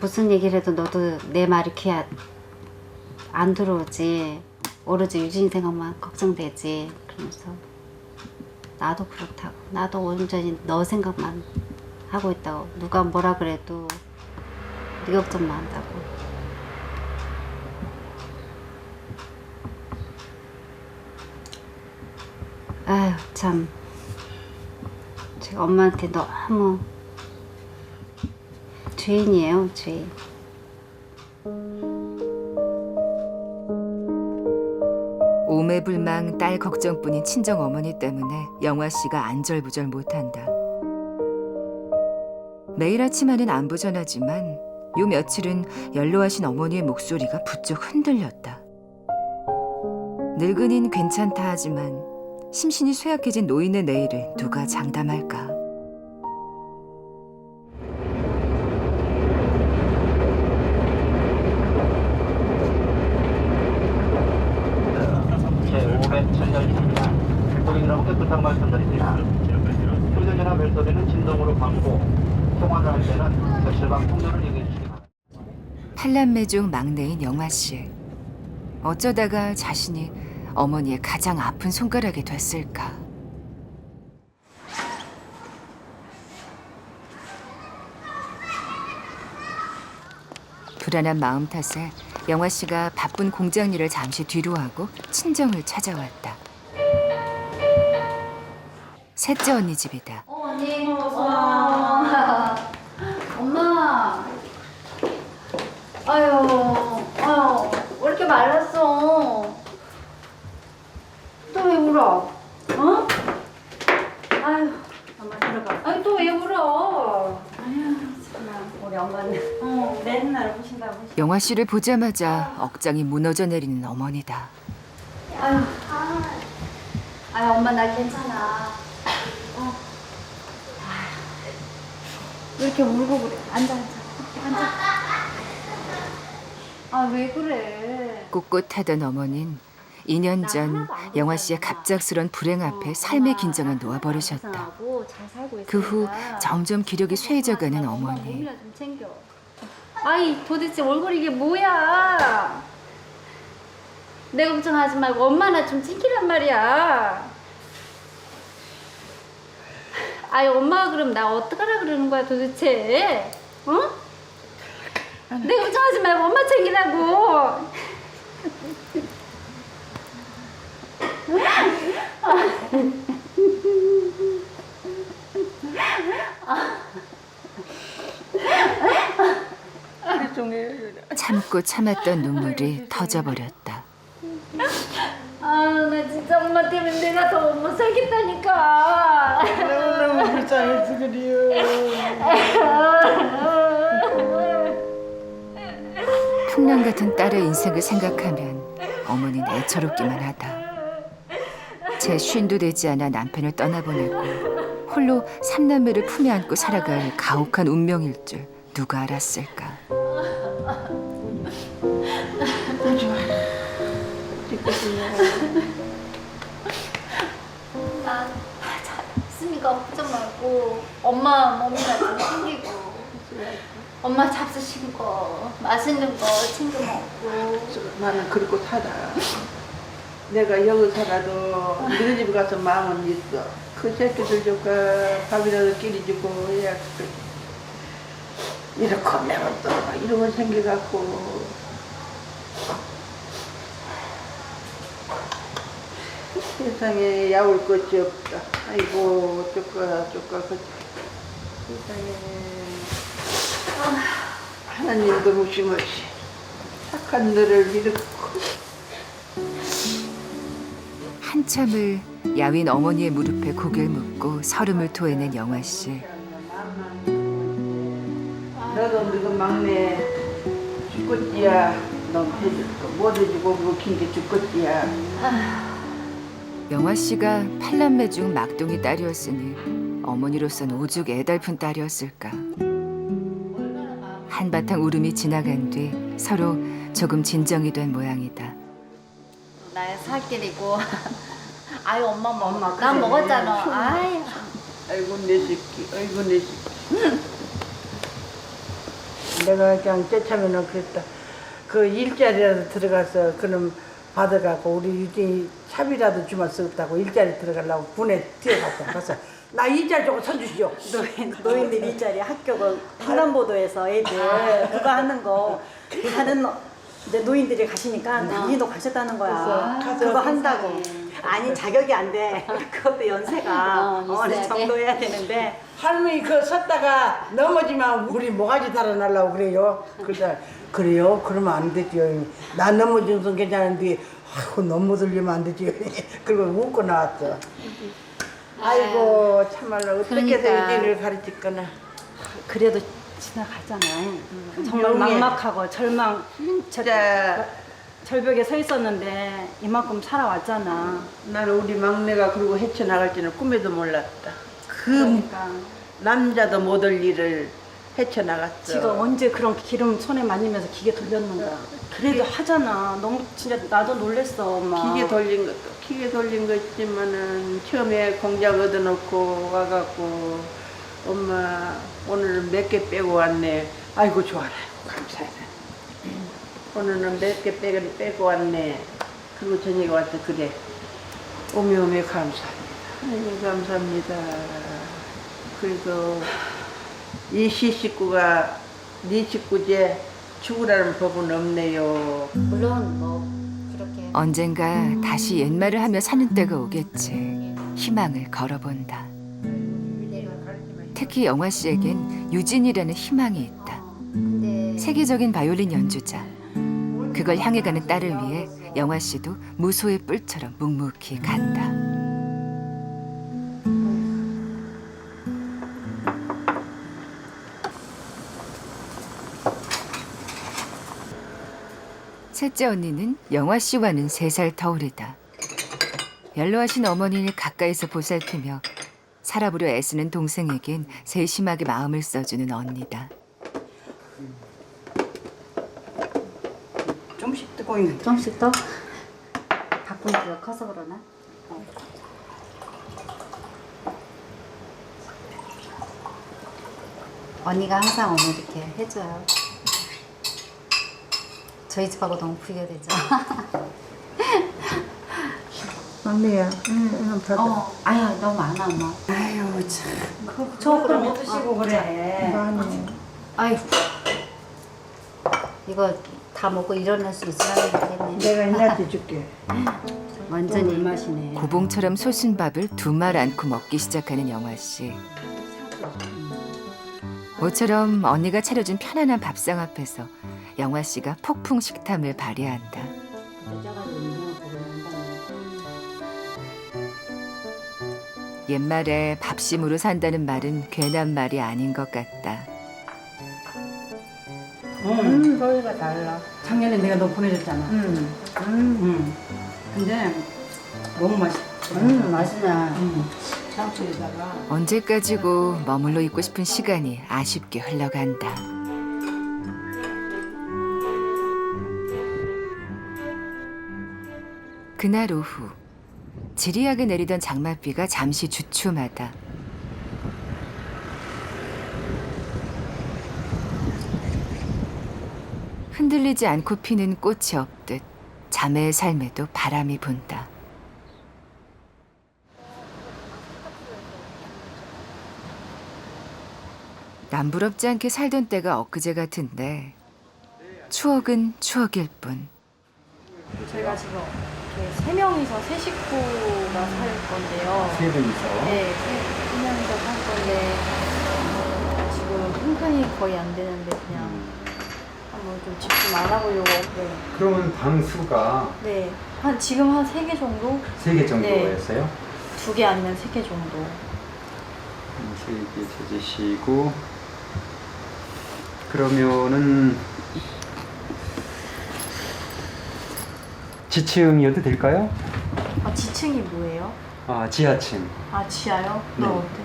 Speaker 6: 무슨 얘기를 해도 너도 내 말이 귀에 안 들어오지. 오로지 유진이 생각만 걱정되지. 그러면서 나도 그렇다고. 나도 온전히 너 생각만 하고 있다고. 누가 뭐라 그래도 네 걱정만 한다고. 아휴 참 제가 엄마한테 너무 죄인이에요, 죄인.
Speaker 1: 오매불망 딸 걱정뿐인 친정 어머니 때문에 영화 씨가 안절부절 못한다. 매일 아침에는 안부 전하지만 요 며칠은 연로하신 어머니의 목소리가 부쩍 흔들렸다. 늙은이는 괜찮다 하지만 심신이 쇠약해진 노인의 내일을 누가 장담할까.
Speaker 10: 제507년입니다. 고객님께 부탁 말씀드립니다. 휴대전화 벨소리는 진동으로 바꾸고 통화를 할 때는 거실방 통로를 얘기해 주시기 바랍니다.
Speaker 1: 팔남매 중 막내인 영화 씨. 어쩌다가 자신이 어머니의 가장 아픈 손가락이 됐을까. 불안한 마음 탓에 영화 씨가 바쁜 공장 일을 잠시 뒤로 하고 친정을 찾아왔다. 셋째 언니 집이다.
Speaker 6: 언니 와. 엄마. 아유 왜 이렇게 말랐어? 또 왜 울어? 어? 아유 엄마 들어가. 아유 또 왜 울어? 아유 참나 우리 엄마는 맨날 우신다고.
Speaker 1: 영화 씨를 보자마자 억장이 무너져 내리는 어머니다.
Speaker 6: 아유 엄마 나 괜찮아. 왜 이렇게 울고 그래? 앉아. 아 왜 그래?
Speaker 1: 꿋꿋하던 어머니는 2년 전 영화 씨의 갑작스런 불행 앞에 삶의 긴장을 놓아버리셨다. 그 후 점점 기력이 쇠해져가는 어머니.
Speaker 6: 몸이나 좀 챙겨. 아이 도대체 얼굴이 이게 뭐야? 내 걱정하지 말고 엄마나 좀 챙기란 말이야. 아이 엄마가 그럼 나 어떡하라 그러는 거야 도대체? 어? 내 걱정하지 말고 엄마 챙기라고.
Speaker 1: 참고 참았던 눈물이 터져버렸다.
Speaker 6: 나 진짜 엄마 때문에 내가 더 못 살겠다니까.
Speaker 11: 너무 불쌍해서 그래요.
Speaker 1: 풍랑 같은 딸의 인생을 생각하면 어머니는 애처롭기만 하다. 채 쉰도 되지 않아 남편을 떠나보내고 홀로 삼남매를 품에 안고 살아갈 가혹한 운명일 줄 누가 알았을까.
Speaker 6: 나 잘했으니까 걱정 말고 엄마 몸이나 좀 챙기고 엄마 잡수시는 거 맛있는 거 챙겨 먹고.
Speaker 11: 나는 그렇고 살아. 내가 여기 살아도 너희 집 가서 마음은 있어. 그 새끼들 줄까 밥이라도 끼리주고 해야 그래. 이렇게 내가 또 이런 거 생겨갖고 세상에 야울 것이 없다. 아이고 쪼까 세상에 하나님도 무심하시 착한 너를 이렇게
Speaker 1: 한참을 야윈 어머니의 무릎에 고개를 묻고 설움을 토해낸 영화 씨.
Speaker 11: 너도 너가 막내 죽겠지야. 넌 해줄 거 못 해주고 그거 긴게 죽겠지야.
Speaker 1: 영화 씨가 8남매 중 막둥이 딸이었으니 어머니로선 오죽 애달픈 딸이었을까. 한바탕 울음이 지나간 뒤 서로 조금 진정이 된 모양이다.
Speaker 6: 나의 살길이고. 아유 엄마 먹어. 난 먹었잖아. 아이.
Speaker 11: 아이고 내 새끼, 아이고 내 새끼. 내가 그냥 째차면은 그랬다. 그 일자리라도 들어가서 그놈 받아갖고 우리 유진이 차비라도 주면 쓰겠다고 일자리 들어가려고 군에 뛰어갔다. 그래서 나 일자리 조금 서주시오.
Speaker 12: 노인들 일자리 학교 그 횡단보도에서 애들 그거 하는 거 다른 이제 노인들이 가시니까 당신도 가셨다는 거야. 그거 한다고. 아니 자격이 안 돼. 그것도 연세가 어느 정도 해야 되는데.
Speaker 11: 할머니 그 섰다가 넘어지면 우리 모가지 달아나려고 그래요. 그러다 그래요? 그러면 안 되죠. 나 넘어지는 건 괜찮은데 아이고 넘어들리면 안 되죠. 그리고 웃고 나왔어. 아이고 참말로 어떻게 해서
Speaker 6: 그러니까.
Speaker 11: 유진이를 가르쳤거나.
Speaker 12: 그래도 지나가잖아. 정말 막막하고
Speaker 11: 진짜
Speaker 12: 절벽에 서 있었는데 이만큼 살아왔잖아.
Speaker 11: 나는 우리 막내가 그러고 헤쳐나갈 줄은 꿈에도 몰랐다. 그
Speaker 12: 그러니까
Speaker 11: 남자도 못 할 일을 헤쳐나갔어.
Speaker 12: 지가 언제 그런 기름 손에 만지면서 기계 돌렸는가. 그래도 하잖아. 너무 진짜 나도 놀랬어 엄마.
Speaker 11: 기계 돌린 거 있지만은 처음에 공장 얻어놓고 와갖고 엄마 오늘은 몇 개 빼고 왔네. 아이고 좋아라. 감사해. 오늘은 몇 개 빼고 왔네. 그리고 저녁에 왔다 그래. 오메오메 감사합니다. 아이고 감사합니다. 그래도 이 시식구가 네 식구제 죽으라는 법은 없네요.
Speaker 6: 물론 뭐 그렇게.
Speaker 1: 언젠가 다시 옛말을 하며 사는 때가 오겠지. 희망을 걸어본다. 특히 영화 씨에겐 유진이라는 희망이 있다.
Speaker 6: 근데
Speaker 1: 세계적인 바이올린 연주자. 그걸 향해 가는 딸을 위해 영화 씨도 무소의 뿔처럼 묵묵히 간다. 셋째 언니는 영화 씨와는 3살 터울이다. 연로하신 어머니를 가까이서 보살피며 살아보려 애쓰는 동생에겐 세심하게 마음을 써주는 언니다.
Speaker 12: 좀씩 뜨고 있는.
Speaker 6: 좀씩 더 바꾸기가 커서 그러나? 언니가 항상 오늘 이렇게 해줘요. 저희 집하고 너무 비교되죠.
Speaker 11: 막내야. 응, 받아.
Speaker 6: 아야 너무 많아 엄마.
Speaker 11: 아유 참.
Speaker 12: 저거를 못 드시고 그래.
Speaker 11: 많네.
Speaker 6: 아유 이거 다 먹고 일어날 수 있으면 좋겠네.
Speaker 11: 내가 이나한테 줄게.
Speaker 6: 완전히
Speaker 12: 맛이네.
Speaker 1: 고봉처럼 솟은 밥을 2말 안고 먹기 시작하는 영화 씨. 모처럼 언니가 차려준 편안한 밥상 앞에서 영화 씨가 폭풍 식탐을 발휘한다. 옛말에 밥심으로 산다는 말은 괜한 말이 아닌 것 같다.
Speaker 11: 소리가 달라.
Speaker 12: 작년에 내가 너 보내줬잖아. 근데 너무 맛있어.
Speaker 11: 맛있나. 상추에다가.
Speaker 1: 언제까지고 머물러 있고 싶은 시간이 아쉽게 흘러간다. 그날 오후 지리하게 내리던 장맛비가 잠시 주춤하다. 흔들리지 않고 피는 꽃이 없듯 자매의 삶에도 바람이 분다. 남부럽지 않게 살던 때가 엊그제 같은데 추억은 추억일 뿐.
Speaker 12: 저희가 지금 이렇게 3명이서 세 식구가 살 건데요.
Speaker 2: 3명이서?
Speaker 12: 네, 3명이서 살 건데 지금 형편이 거의 안 되는데 그냥 한번 좀 집중 안 하보려고. 네.
Speaker 8: 그러면 방 수가
Speaker 12: 네, 지금 한 3개 정도?
Speaker 8: 3개
Speaker 12: 네.
Speaker 8: 정도였어요?
Speaker 12: 2개 아니면 3개 정도.
Speaker 8: 3개 찾으시고 그러면은 지층이어도 될까요?
Speaker 4: 아, 지층이 뭐예요?
Speaker 13: 지하층.
Speaker 4: 아, 지하요?
Speaker 13: 네.
Speaker 4: 너 어때?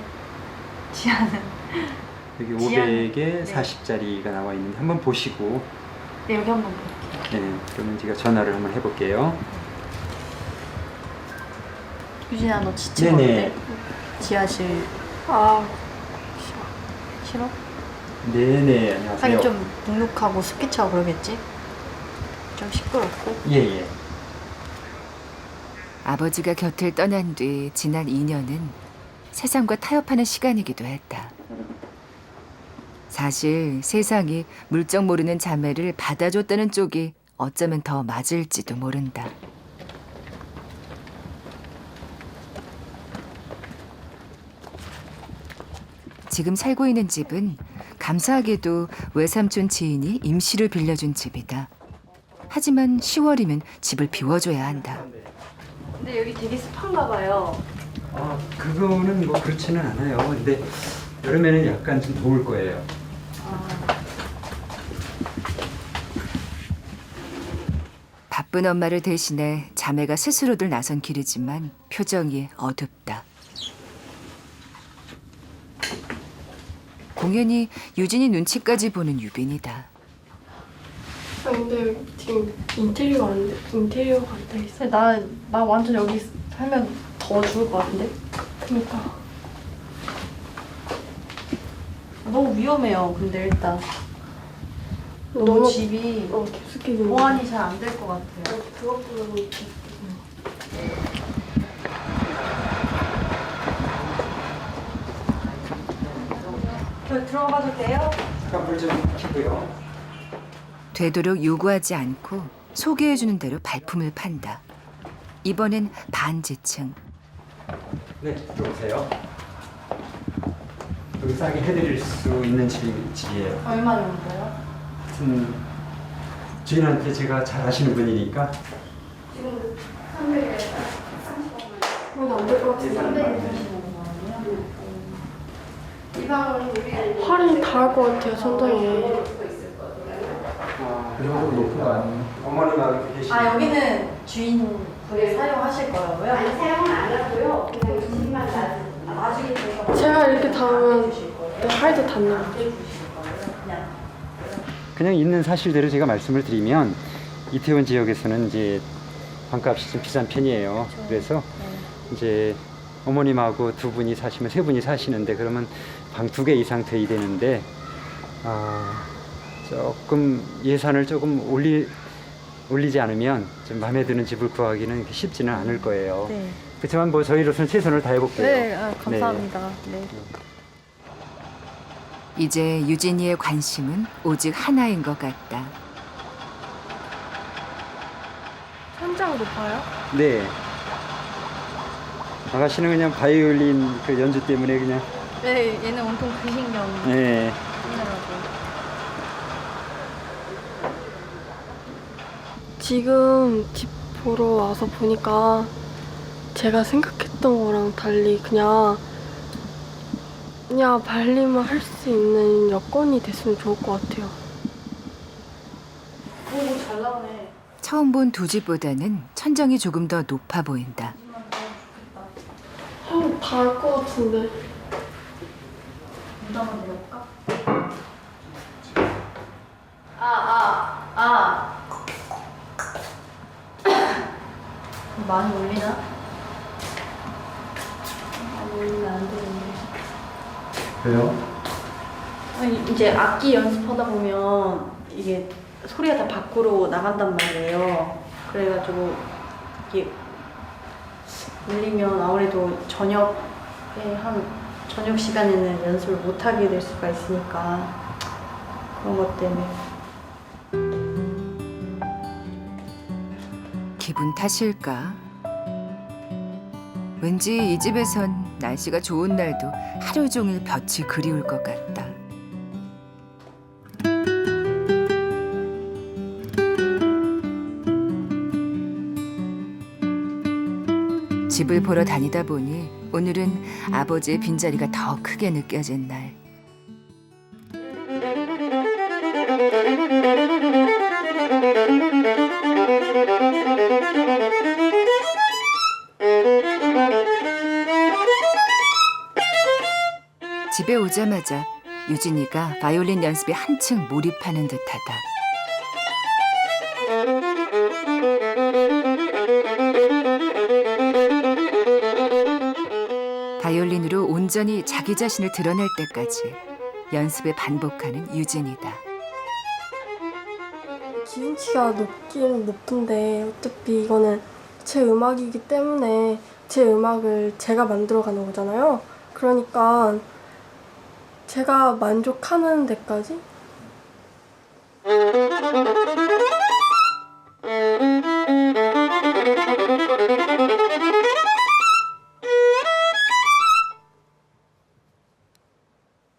Speaker 4: 지하는?
Speaker 13: 여기
Speaker 4: 지하는-
Speaker 13: 500에
Speaker 4: 네.
Speaker 13: 40짜리가 나와 있는데 한번 보시고
Speaker 4: 네, 여기 한번 볼게요.
Speaker 13: 네, 그러면 제가 전화를 한번 해볼게요.
Speaker 4: 유진아, 너 지층
Speaker 13: 네네.
Speaker 4: 어때? 지하실
Speaker 3: 아,
Speaker 4: 싫어?
Speaker 13: 네네, 안녕하세요.
Speaker 4: 하긴 좀 눅눅하고 습기 차고 그러겠지? 좀 시끄럽고.
Speaker 13: 예예.
Speaker 1: 아버지가 곁을 떠난 뒤 지난 2년은 세상과 타협하는 시간이기도 했다. 사실 세상이 물정 모르는 자매를 받아줬다는 쪽이 어쩌면 더 맞을지도 모른다. 지금 살고 있는 집은 감사하게도 외삼촌 지인이 임시를 빌려준 집이다. 하지만 10월이면 집을 비워줘야 한다.
Speaker 4: 근데 여기 되게 습한가 봐요.
Speaker 13: 그거는 뭐 그렇지는 않아요. 근데 여름에는 약간 좀 더울 거예요.
Speaker 1: 바쁜 엄마를 대신해 자매가 스스로들 나선 길이지만 표정이 어둡다. 공연히 유진이 눈치까지 보는 유빈이다.
Speaker 3: 아, 근데 지금 인테리어가 안 돼 있어.
Speaker 4: 나 완전 여기 살면 더 죽을 것 같은데?
Speaker 3: 그러니까.
Speaker 4: 너무 위험해요, 근데 일단. 너무
Speaker 3: 너무
Speaker 4: 집이
Speaker 3: 깊숙이
Speaker 4: 보안이 잘 안 될 것 같아요.
Speaker 3: 그것보다는
Speaker 4: 저 들어가도 돼요?
Speaker 13: 잠깐 불 좀 켜고요.
Speaker 1: 되도록 요구하지 않고 소개해주는 대로 발품을 판다. 이번엔 반지층.
Speaker 13: 네, 들어오세요. 여기 싸게 해드릴 수 있는 집이에요.
Speaker 4: 얼마 정도요?
Speaker 13: 주인한테 제가 잘 아시는 분이니까.
Speaker 3: 지금 300에 30원만. 안될 것 같은데. 할인 다 할 것 같아요, 선장에.
Speaker 13: 그 정도 높은 거 아니에요? 어머님하고 계시는.
Speaker 4: 여기는 주인분이 사용하실 거라고요? 아니, 사용은 안 하고요. 그냥 주인만 나중에
Speaker 3: 제가 이렇게 담으면 할도 닿는
Speaker 13: 그냥 있는 사실대로 제가 말씀을 드리면 이태원 지역에서는 이제 방값이 좀 비싼 편이에요. 그래서 이제 어머님하고 두 분이 사시면 세 분이 사시는데 그러면 방 2개 이상 돼야 되는데 조금 예산을 조금 올리지 않으면 좀 마음에 드는 집을 구하기는 쉽지는 않을 거예요.
Speaker 4: 네.
Speaker 13: 그렇지만 뭐 저희로서는 최선을 다해볼게요.
Speaker 4: 네, 감사합니다. 네.
Speaker 1: 이제 유진이의 관심은 오직 하나인 것 같다.
Speaker 3: 선장도 봐요?
Speaker 13: 네. 아가씨는 그냥 바이올린 그 연주 때문에 그냥
Speaker 4: 네, 얘는 온통 그 신경
Speaker 13: 네.
Speaker 4: 쓰느라고.
Speaker 3: 지금 집 보러 와서 보니까 제가 생각했던 거랑 달리 그냥 발림을 할 수 있는 여건이 됐으면 좋을 것 같아요.
Speaker 4: 오, 잘 나오네.
Speaker 1: 처음 본 두 집보다는 천정이 조금 더 높아 보인다.
Speaker 3: 다 할 것 같은데.
Speaker 4: 문 한번 내려볼까? 많이 올리나? 많이 올리면 안 되는데.
Speaker 13: 왜요?
Speaker 4: 아니, 이제 악기 연습하다 보면 이게 소리가 다 밖으로 나간단 말이에요. 그래가지고 이게 울리면 아무래도 저녁 시간에는 연습을 못 하게 될 수가 있으니까 그런 것 때문에.
Speaker 1: 기분 탓일까? 왠지 이 집에선 날씨가 좋은 날도 하루 종일 볕이 그리울 것 같다. 집을 보러 다니다 보니 오늘은 아버지의 빈자리가 더 크게 느껴진 날. 집에 오자마자 유진이가 바이올린 연습에 한층 몰입하는 듯하다. 바이올린으로 온전히 자기 자신을 드러낼 때까지 연습을 반복하는 유진이다.
Speaker 3: 기준치가 높기는 높은데 어차피 이거는 제 음악이기 때문에 제 음악을 제가 만들어가는 거잖아요. 그러니까 제가 만족하는 데까지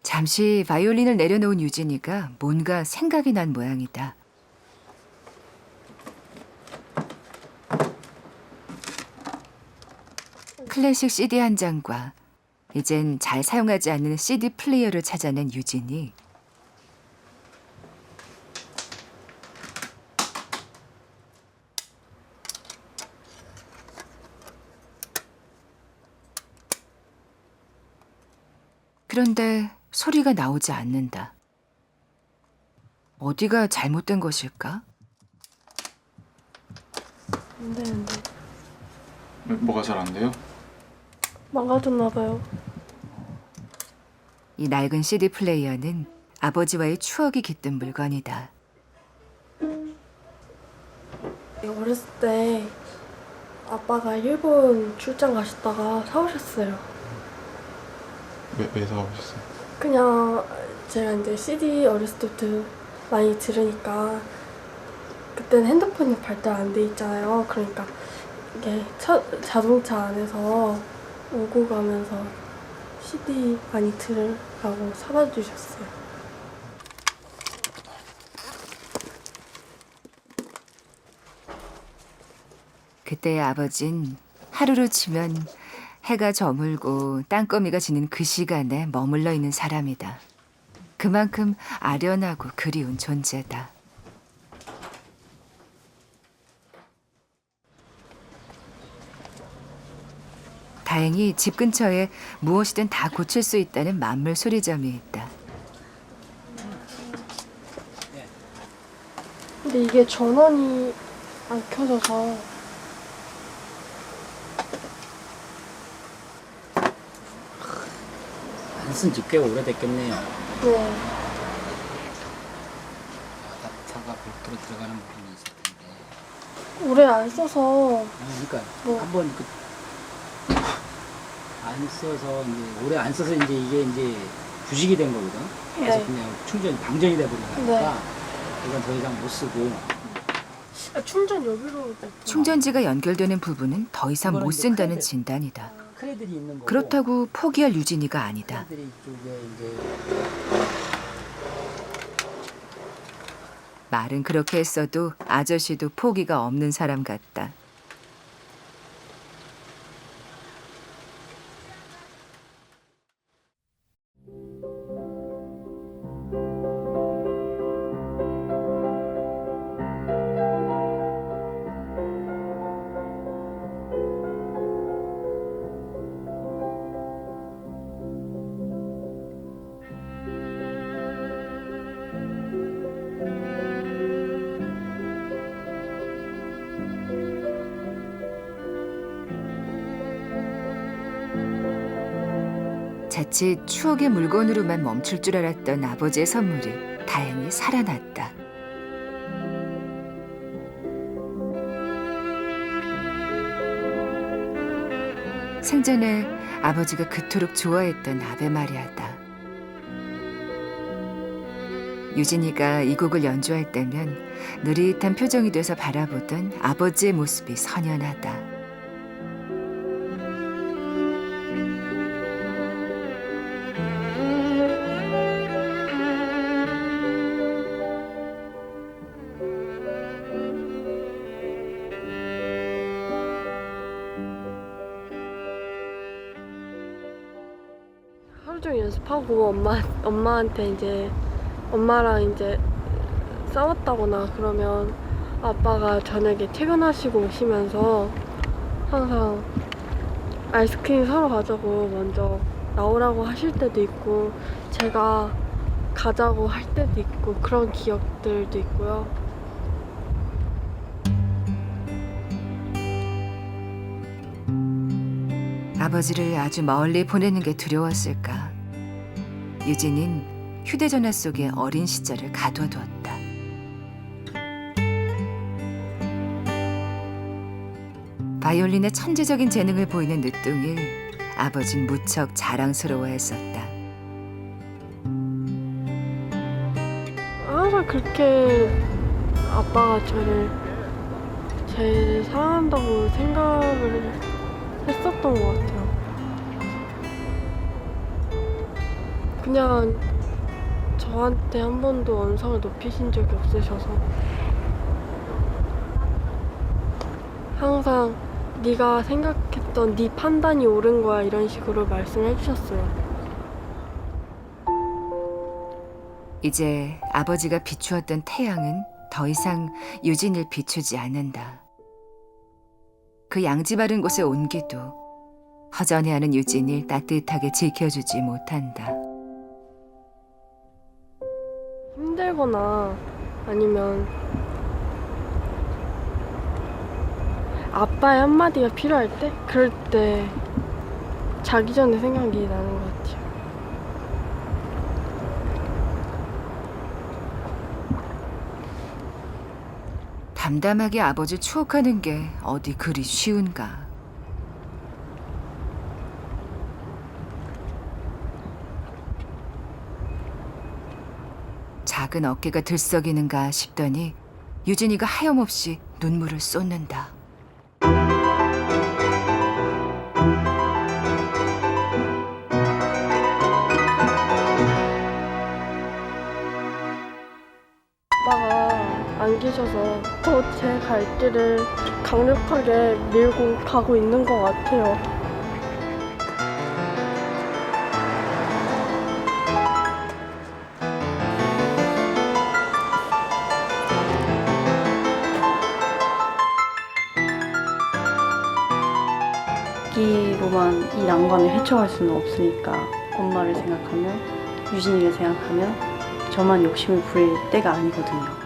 Speaker 1: 잠시 바이올린을 내려놓은 유진이가 뭔가 생각이 난 모양이다. 클래식 CD 한 장과 이젠 잘 사용하지 않는 CD 플레이어를 찾아낸 유진이 그런데 소리가 나오지 않는다. 어디가 잘못된 것일까?
Speaker 3: 안 되는데
Speaker 5: 뭐가 잘 안 돼요?
Speaker 3: 망가졌나 봐요.
Speaker 1: 이 낡은 CD 플레이어는 아버지와의 추억이 깃든 물건이다.
Speaker 3: 어렸을 때 아빠가 일본 출장 가셨다가 사오셨어요.
Speaker 5: 왜 사오셨어요?
Speaker 3: 그냥 제가 이제 CD 어렸을 때부터 많이 들으니까 그때는 핸드폰이 발달 안 돼 있잖아요. 그러니까 이게 자동차 안에서 오고 가면서 CD 많이 들으라고 사다 주셨어요.
Speaker 1: 그때의 아버진 하루로 치면 해가 저물고 땅거미가 지는 그 시간에 머물러 있는 사람이다. 그만큼 아련하고 그리운 존재다. 다행히 집 근처에 무엇이든 다 고칠 수 있다는 만물 소리점이 있다.
Speaker 3: 근데 이게 전원이 안 켜져서
Speaker 14: 안 쓴 지 꽤 오래됐겠네요.
Speaker 3: 네.
Speaker 14: 아답타가 볼트로 들어가는 부분이 있을 텐데.
Speaker 3: 오래 안 써서
Speaker 14: 그러니까
Speaker 3: 뭐.
Speaker 14: 한번 안 써서 이제 오래 안 써서 이제 이게 이제 부식이 된 거거든. 그래서
Speaker 3: 네.
Speaker 14: 그냥 충전이 방전이 돼 버리니까
Speaker 3: 네.
Speaker 14: 이건 더 이상 못 쓰고.
Speaker 3: 충전 여기로
Speaker 1: 충전지가 연결되는 부분은 더 이상 못 쓴다는 진단이다. 그렇다고 포기할 유진이가 아니다.
Speaker 14: 크레들이 이쪽에 이제
Speaker 1: 말은 그렇게 했어도 아저씨도 포기가 없는 사람 같다. 자칫 추억의 물건으로만 멈출 줄 알았던 아버지의 선물이 다행히 살아났다. 생전에 아버지가 그토록 좋아했던 아베 마리아다. 유진이가 이 곡을 연주할 때면 느릿한 표정이 돼서 바라보던 아버지의 모습이 선연하다.
Speaker 3: 하루 종일 연습하고 엄마한테 이제 엄마랑 이제 싸웠다거나 그러면 아빠가 저녁에 퇴근하시고 오시면서 항상 아이스크림 사러 가자고 먼저 나오라고 하실 때도 있고 제가 가자고 할 때도 있고 그런 기억들도 있고요.
Speaker 1: 아버지를 아주 멀리 보내는 게 두려웠을까. 유진은 휴대전화 속에 어린 시절을 가둬두었다. 바이올린의 천재적인 재능을 보이는 늦둥이를 아버진 무척 자랑스러워했었다.
Speaker 3: 항상 그렇게 아빠가 저를 제일 사랑한다고 생각을 했었던 것 같아요. 그냥 저한테 한 번도 언성을 높이신 적이 없으셔서 항상 네가 생각했던 네 판단이 옳은 거야 이런 식으로 말씀해 주셨어요.
Speaker 1: 이제 아버지가 비추었던 태양은 더 이상 유진을 비추지 않는다. 그 양지 바른 곳에 온기도 허전해하는 유진을 따뜻하게 지켜주지 못한다.
Speaker 3: 힘들거나 아니면 아빠의 한마디가 필요할 때? 그럴 때 자기 전에 생각이 나는 것 같아요.
Speaker 1: 담담하게 아버지 추억하는 게 어디 그리 쉬운가. 작은 어깨가 들썩이는가 싶더니 유진이가 하염없이 눈물을 쏟는다.
Speaker 3: 아빠가 안 계셔서 더 제 갈 길을 강력하게 밀고 가고 있는 것 같아요.
Speaker 4: 기로만 이 난관을 헤쳐갈 수는 없으니까 엄마를 생각하면 유진이를 생각하면 저만 욕심을 부릴 때가 아니거든요.